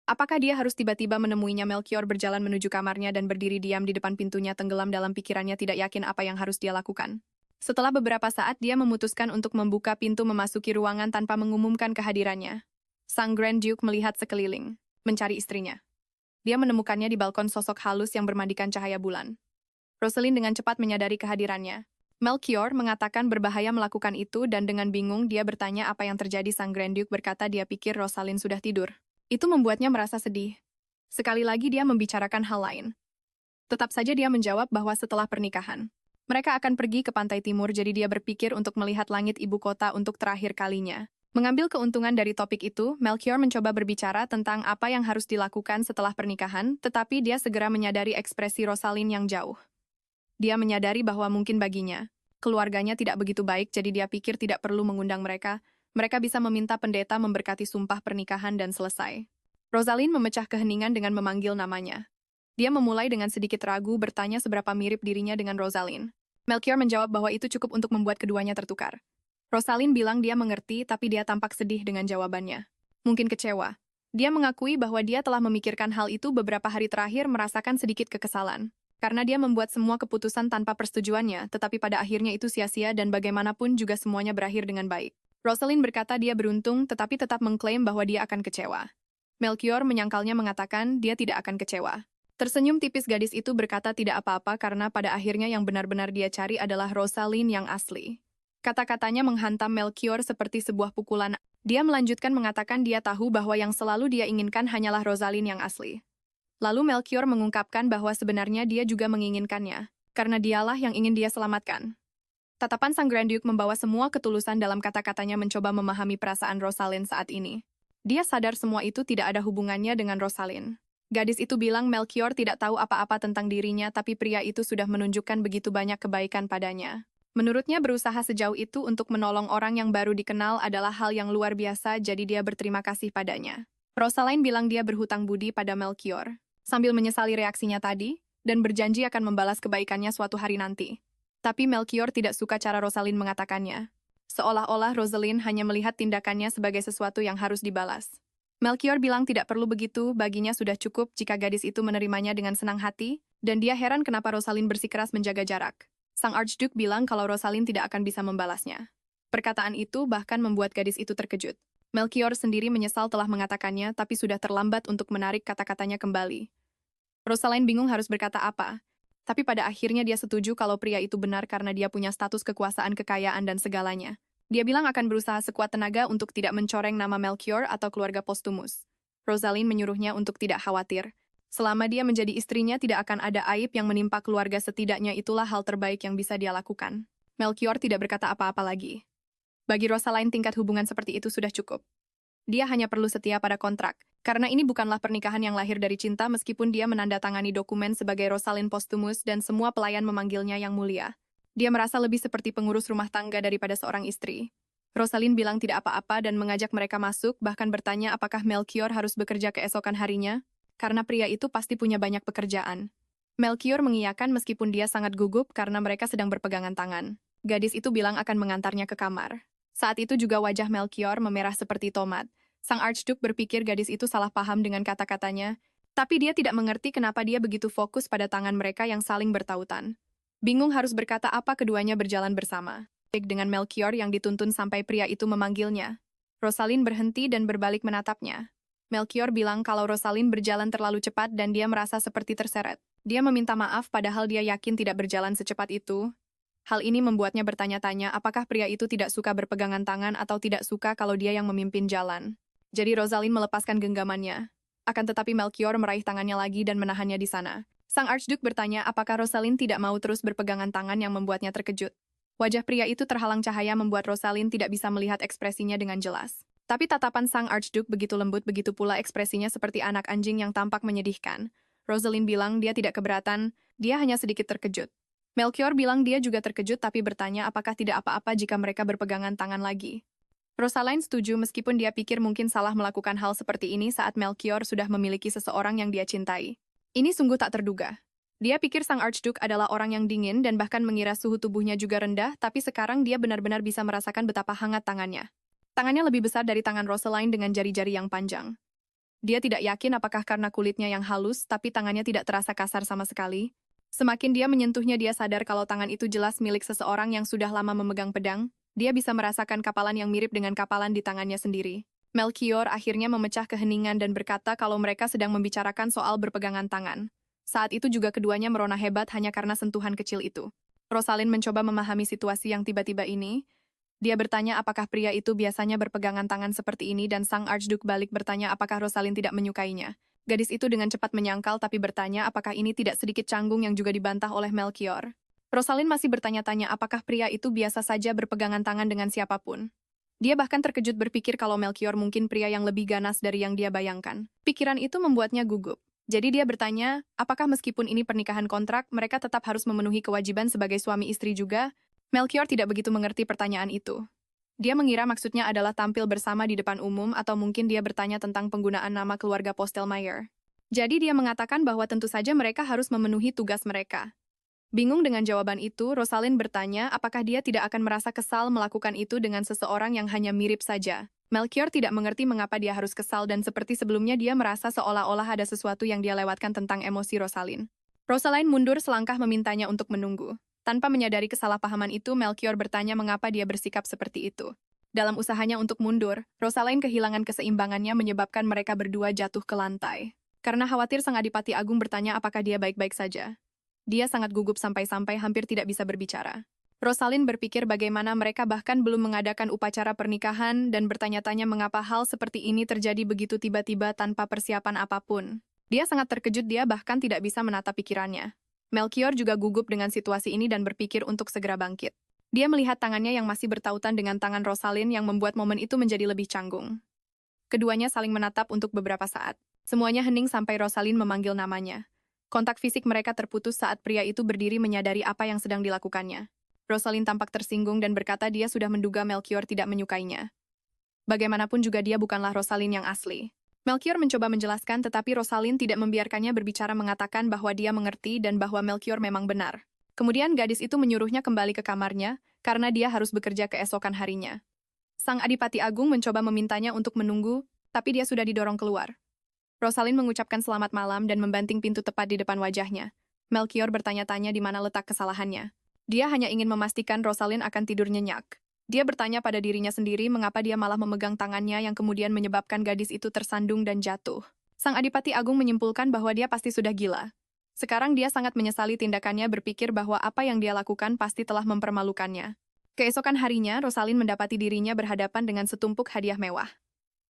Apakah dia harus tiba-tiba menemuinya? Melchior berjalan menuju kamarnya dan berdiri diam di depan pintunya, tenggelam dalam pikirannya, tidak yakin apa yang harus dia lakukan. Setelah beberapa saat, dia memutuskan untuk membuka pintu memasuki ruangan tanpa mengumumkan kehadirannya. Sang Grand Duke melihat sekeliling, mencari istrinya. Dia menemukannya di balkon, sosok halus yang bermandikan cahaya bulan. Rosalind dengan cepat menyadari kehadirannya. Melchior mengatakan berbahaya melakukan itu dan dengan bingung dia bertanya apa yang terjadi. Sang Grand Duke berkata dia pikir Rosalind sudah tidur. Itu membuatnya merasa sedih. Sekali lagi dia membicarakan hal lain. Tetap saja dia menjawab bahwa setelah pernikahan, mereka akan pergi ke pantai timur, jadi dia berpikir untuk melihat langit ibu kota untuk terakhir kalinya. Mengambil keuntungan dari topik itu, Melchior mencoba berbicara tentang apa yang harus dilakukan setelah pernikahan, tetapi dia segera menyadari ekspresi Rosalind yang jauh. Dia menyadari bahwa mungkin baginya, keluarganya tidak begitu baik, jadi dia pikir tidak perlu mengundang mereka. Mereka bisa meminta pendeta memberkati sumpah pernikahan dan selesai. Rosalind memecah keheningan dengan memanggil namanya. Dia memulai dengan sedikit ragu, bertanya seberapa mirip dirinya dengan Rosalind. Melchior menjawab bahwa itu cukup untuk membuat keduanya tertukar. Rosalind bilang dia mengerti, tapi dia tampak sedih dengan jawabannya. Mungkin kecewa. Dia mengakui bahwa dia telah memikirkan hal itu beberapa hari terakhir, merasakan sedikit kekesalan. Karena dia membuat semua keputusan tanpa persetujuannya, tetapi pada akhirnya itu sia-sia dan bagaimanapun juga semuanya berakhir dengan baik. Rosalind berkata dia beruntung, tetapi tetap mengklaim bahwa dia akan kecewa. Melchior menyangkalnya, mengatakan dia tidak akan kecewa. Tersenyum tipis, gadis itu berkata tidak apa-apa karena pada akhirnya yang benar-benar dia cari adalah Rosalind yang asli. Kata-katanya menghantam Melchior seperti sebuah pukulan. Dia melanjutkan mengatakan dia tahu bahwa yang selalu dia inginkan hanyalah Rosalind yang asli. Lalu Melchior mengungkapkan bahwa sebenarnya dia juga menginginkannya, karena dialah yang ingin dia selamatkan. Tatapan sang Grand Duke membawa semua ketulusan dalam kata-katanya, mencoba memahami perasaan Rosalind saat ini. Dia sadar semua itu tidak ada hubungannya dengan Rosalind. Gadis itu bilang Melchior tidak tahu apa-apa tentang dirinya, tapi pria itu sudah menunjukkan begitu banyak kebaikan padanya. Menurutnya berusaha sejauh itu untuk menolong orang yang baru dikenal adalah hal yang luar biasa, jadi dia berterima kasih padanya. Rosalind bilang dia berhutang budi pada Melchior, sambil menyesali reaksinya tadi, dan berjanji akan membalas kebaikannya suatu hari nanti. Tapi Melchior tidak suka cara Rosalind mengatakannya. Seolah-olah Rosalind hanya melihat tindakannya sebagai sesuatu yang harus dibalas. Melchior bilang tidak perlu begitu, baginya sudah cukup jika gadis itu menerimanya dengan senang hati, dan dia heran kenapa Rosalind bersikeras menjaga jarak. Sang Archduke bilang kalau Rosalind tidak akan bisa membalasnya. Perkataan itu bahkan membuat gadis itu terkejut. Melchior sendiri menyesal telah mengatakannya, tapi sudah terlambat untuk menarik kata-katanya kembali. Rosalind bingung harus berkata apa. Tapi pada akhirnya dia setuju kalau pria itu benar karena dia punya status kekuasaan, kekayaan, dan segalanya. Dia bilang akan berusaha sekuat tenaga untuk tidak mencoreng nama Melchior atau keluarga Postumus. Rosalind menyuruhnya untuk tidak khawatir. Selama dia menjadi istrinya tidak akan ada aib yang menimpa keluarga, setidaknya itulah hal terbaik yang bisa dia lakukan. Melchior tidak berkata apa-apa lagi. Bagi Rosalind, tingkat hubungan seperti itu sudah cukup. Dia hanya perlu setia pada kontrak, karena ini bukanlah pernikahan yang lahir dari cinta meskipun dia menandatangani dokumen sebagai Rosalind Postumus dan semua pelayan memanggilnya yang mulia. Dia merasa lebih seperti pengurus rumah tangga daripada seorang istri. Rosalind bilang tidak apa-apa dan mengajak mereka masuk, bahkan bertanya apakah Melchior harus bekerja keesokan harinya, karena pria itu pasti punya banyak pekerjaan. Melchior mengiyakan meskipun dia sangat gugup karena mereka sedang berpegangan tangan. Gadis itu bilang akan mengantarnya ke kamar. Saat itu juga wajah Melchior memerah seperti tomat. Sang Archduke berpikir gadis itu salah paham dengan kata-katanya, tapi dia tidak mengerti kenapa dia begitu fokus pada tangan mereka yang saling bertautan. Bingung harus berkata apa, keduanya berjalan bersama. Dengan Melchior yang dituntun sampai pria itu memanggilnya. Rosalind berhenti dan berbalik menatapnya. Melchior bilang kalau Rosalind berjalan terlalu cepat dan dia merasa seperti terseret. Dia meminta maaf padahal dia yakin tidak berjalan secepat itu. Hal ini membuatnya bertanya-tanya apakah pria itu tidak suka berpegangan tangan atau tidak suka kalau dia yang memimpin jalan. Jadi Rosalind melepaskan genggamannya. Akan tetapi Melchior meraih tangannya lagi dan menahannya di sana. Sang Archduke bertanya apakah Rosalind tidak mau terus berpegangan tangan yang membuatnya terkejut. Wajah pria itu terhalang cahaya membuat Rosalind tidak bisa melihat ekspresinya dengan jelas. Tapi tatapan sang Archduke begitu lembut, begitu pula ekspresinya seperti anak anjing yang tampak menyedihkan. Rosalind bilang dia tidak keberatan, dia hanya sedikit terkejut. Melchior bilang dia juga terkejut tapi bertanya apakah tidak apa-apa jika mereka berpegangan tangan lagi. Rosalind setuju meskipun dia pikir mungkin salah melakukan hal seperti ini saat Melchior sudah memiliki seseorang yang dia cintai. Ini sungguh tak terduga. Dia pikir sang Archduke adalah orang yang dingin dan bahkan mengira suhu tubuhnya juga rendah, tapi sekarang dia benar-benar bisa merasakan betapa hangat tangannya. Tangannya lebih besar dari tangan Rosalind dengan jari-jari yang panjang. Dia tidak yakin apakah karena kulitnya yang halus, tapi tangannya tidak terasa kasar sama sekali. Semakin dia menyentuhnya, dia sadar kalau tangan itu jelas milik seseorang yang sudah lama memegang pedang. Dia bisa merasakan kapalan yang mirip dengan kapalan di tangannya sendiri. Melchior akhirnya memecah keheningan dan berkata kalau mereka sedang membicarakan soal berpegangan tangan. Saat itu juga keduanya merona hebat hanya karena sentuhan kecil itu. Rosalind mencoba memahami situasi yang tiba-tiba ini. Dia bertanya apakah pria itu biasanya berpegangan tangan seperti ini dan sang Archduke balik bertanya apakah Rosalind tidak menyukainya. Gadis itu dengan cepat menyangkal tapi bertanya apakah ini tidak sedikit canggung yang juga dibantah oleh Melchior. Rosalind masih bertanya-tanya apakah pria itu biasa saja berpegangan tangan dengan siapapun. Dia bahkan terkejut berpikir kalau Melchior mungkin pria yang lebih ganas dari yang dia bayangkan. Pikiran itu membuatnya gugup. Jadi dia bertanya, apakah meskipun ini pernikahan kontrak, mereka tetap harus memenuhi kewajiban sebagai suami istri juga? Melchior tidak begitu mengerti pertanyaan itu. Dia mengira maksudnya adalah tampil bersama di depan umum atau mungkin dia bertanya tentang penggunaan nama keluarga Postelmeier. Jadi dia mengatakan bahwa tentu saja mereka harus memenuhi tugas mereka. Bingung dengan jawaban itu, Rosalind bertanya apakah dia tidak akan merasa kesal melakukan itu dengan seseorang yang hanya mirip saja. Melchior tidak mengerti mengapa dia harus kesal dan seperti sebelumnya dia merasa seolah-olah ada sesuatu yang dia lewatkan tentang emosi Rosalind. Rosalind mundur selangkah memintanya untuk menunggu. Tanpa menyadari kesalahpahaman itu, Melchior bertanya mengapa dia bersikap seperti itu. Dalam usahanya untuk mundur, Rosalind kehilangan keseimbangannya menyebabkan mereka berdua jatuh ke lantai. Karena khawatir, sang Adipati Agung bertanya apakah dia baik-baik saja. Dia sangat gugup sampai-sampai hampir tidak bisa berbicara. Rosalind berpikir bagaimana mereka bahkan belum mengadakan upacara pernikahan dan bertanya-tanya mengapa hal seperti ini terjadi begitu tiba-tiba tanpa persiapan apapun. Dia sangat terkejut, dia bahkan tidak bisa menata pikirannya. Melchior juga gugup dengan situasi ini dan berpikir untuk segera bangkit. Dia melihat tangannya yang masih bertautan dengan tangan Rosalind yang membuat momen itu menjadi lebih canggung. Keduanya saling menatap untuk beberapa saat. Semuanya hening sampai Rosalind memanggil namanya. Kontak fisik mereka terputus saat pria itu berdiri menyadari apa yang sedang dilakukannya. Rosalind tampak tersinggung dan berkata dia sudah menduga Melchior tidak menyukainya. Bagaimanapun juga dia bukanlah Rosalind yang asli. Melchior mencoba menjelaskan tetapi Rosalind tidak membiarkannya berbicara, mengatakan bahwa dia mengerti dan bahwa Melchior memang benar. Kemudian gadis itu menyuruhnya kembali ke kamarnya karena dia harus bekerja keesokan harinya. Sang Adipati Agung mencoba memintanya untuk menunggu, tapi dia sudah didorong keluar. Rosalind mengucapkan selamat malam dan membanting pintu tepat di depan wajahnya. Melchior bertanya-tanya di mana letak kesalahannya. Dia hanya ingin memastikan Rosalind akan tidur nyenyak. Dia bertanya pada dirinya sendiri mengapa dia malah memegang tangannya yang kemudian menyebabkan gadis itu tersandung dan jatuh. Sang Adipati Agung menyimpulkan bahwa dia pasti sudah gila. Sekarang dia sangat menyesali tindakannya, berpikir bahwa apa yang dia lakukan pasti telah mempermalukannya. Keesokan harinya, Rosalind mendapati dirinya berhadapan dengan setumpuk hadiah mewah.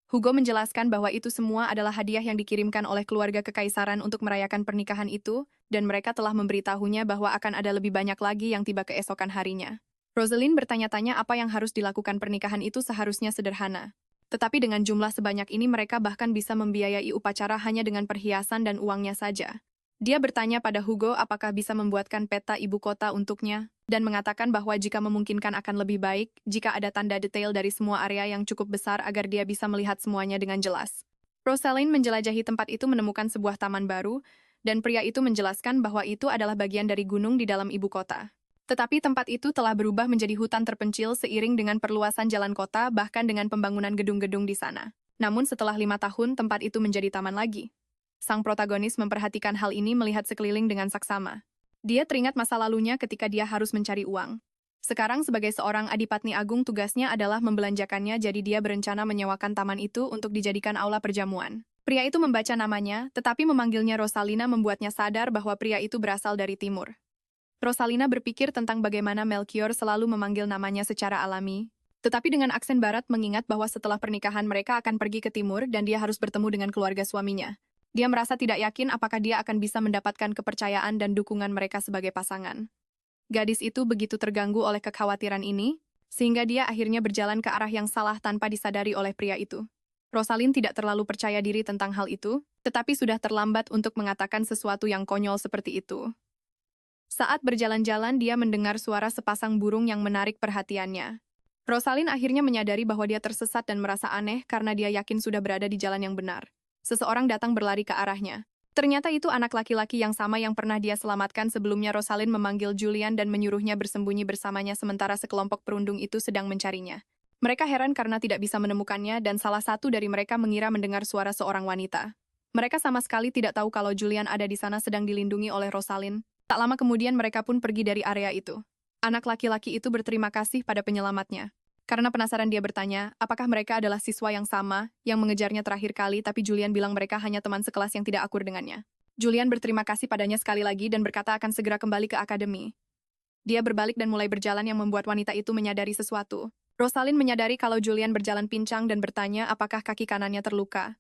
Hugo menjelaskan bahwa itu semua adalah hadiah yang dikirimkan oleh keluarga kekaisaran untuk merayakan pernikahan itu, dan mereka telah memberitahunya bahwa akan ada lebih banyak lagi yang tiba keesokan harinya. Rosalind bertanya-tanya apa yang harus dilakukan. Pernikahan itu seharusnya sederhana. Tetapi dengan jumlah sebanyak ini mereka bahkan bisa membiayai upacara hanya dengan perhiasan dan uangnya saja. Dia bertanya pada Hugo apakah bisa membuatkan peta ibu kota untuknya, dan mengatakan bahwa jika memungkinkan akan lebih baik jika ada tanda detail dari semua area yang cukup besar agar dia bisa melihat semuanya dengan jelas. Rosalind menjelajahi tempat itu menemukan sebuah taman baru, dan pria itu menjelaskan bahwa itu adalah bagian dari gunung di dalam ibu kota. Tetapi tempat itu telah berubah menjadi hutan terpencil seiring dengan perluasan jalan kota bahkan dengan pembangunan gedung-gedung di sana. Namun setelah 5 tahun tempat itu menjadi taman lagi. Sang protagonis memperhatikan hal ini melihat sekeliling dengan saksama. Dia teringat masa lalunya ketika dia harus mencari uang. Sekarang sebagai seorang adipatni agung tugasnya adalah membelanjakannya jadi dia berencana menyewakan taman itu untuk dijadikan aula perjamuan. Pria itu membaca namanya, tetapi memanggilnya Rosalina membuatnya sadar bahwa pria itu berasal dari timur. Rosalina berpikir tentang bagaimana Melchior selalu memanggil namanya secara alami, tetapi dengan aksen barat mengingat bahwa setelah pernikahan mereka akan pergi ke timur dan dia harus bertemu dengan keluarga suaminya. Dia merasa tidak yakin apakah dia akan bisa mendapatkan kepercayaan dan dukungan mereka sebagai pasangan. Gadis itu begitu terganggu oleh kekhawatiran ini, sehingga dia akhirnya berjalan ke arah yang salah tanpa disadari oleh pria itu. Rosalind tidak terlalu percaya diri tentang hal itu, tetapi sudah terlambat untuk mengatakan sesuatu yang konyol seperti itu. Saat berjalan-jalan, dia mendengar suara sepasang burung yang menarik perhatiannya. Rosalind akhirnya menyadari bahwa dia tersesat dan merasa aneh karena dia yakin sudah berada di jalan yang benar. Seseorang datang berlari ke arahnya. Ternyata itu anak laki-laki yang sama yang pernah dia selamatkan sebelumnya. Rosalind memanggil Julian dan menyuruhnya bersembunyi bersamanya sementara sekelompok perundung itu sedang mencarinya. Mereka heran karena tidak bisa menemukannya dan salah satu dari mereka mengira mendengar suara seorang wanita. Mereka sama sekali tidak tahu kalau Julian ada di sana sedang dilindungi oleh Rosalind. Tak lama kemudian mereka pun pergi dari area itu. Anak laki-laki itu berterima kasih pada penyelamatnya. Karena penasaran dia bertanya, apakah mereka adalah siswa yang sama, yang mengejarnya terakhir kali, tapi Julian bilang mereka hanya teman sekelas yang tidak akur dengannya. Julian berterima kasih padanya sekali lagi dan berkata akan segera kembali ke akademi. Dia berbalik dan mulai berjalan yang membuat wanita itu menyadari sesuatu. Rosalind menyadari kalau Julian berjalan pincang dan bertanya apakah kaki kanannya terluka.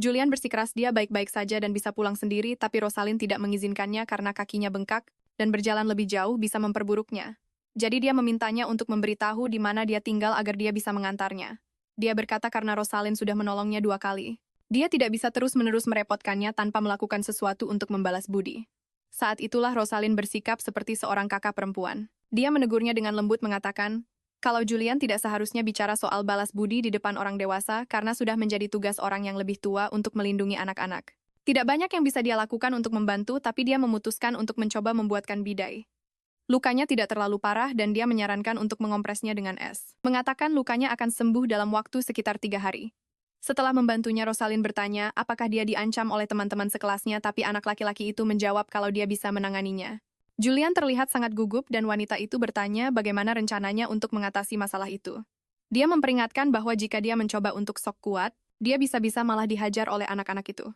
Julian bersikeras dia baik-baik saja dan bisa pulang sendiri, tapi Rosalind tidak mengizinkannya karena kakinya bengkak, dan berjalan lebih jauh bisa memperburuknya. Jadi dia memintanya untuk memberitahu di mana dia tinggal agar dia bisa mengantarnya. Dia berkata karena Rosalind sudah menolongnya 2 kali. Dia tidak bisa terus-menerus merepotkannya tanpa melakukan sesuatu untuk membalas budi. Saat itulah Rosalind bersikap seperti seorang kakak perempuan. Dia menegurnya dengan lembut mengatakan, kalau Julian tidak seharusnya bicara soal balas budi di depan orang dewasa karena sudah menjadi tugas orang yang lebih tua untuk melindungi anak-anak. Tidak banyak yang bisa dia lakukan untuk membantu, tapi dia memutuskan untuk mencoba membuatkan bidai. Lukanya tidak terlalu parah dan dia menyarankan untuk mengompresnya dengan es. Mengatakan lukanya akan sembuh dalam waktu sekitar 3 hari. Setelah membantunya, Rosalind bertanya apakah dia diancam oleh teman-teman sekelasnya, tapi anak laki-laki itu menjawab kalau dia bisa menanganinya. Julian terlihat sangat gugup dan wanita itu bertanya bagaimana rencananya untuk mengatasi masalah itu. Dia memperingatkan bahwa jika dia mencoba untuk sok kuat, dia bisa-bisa malah dihajar oleh anak-anak itu.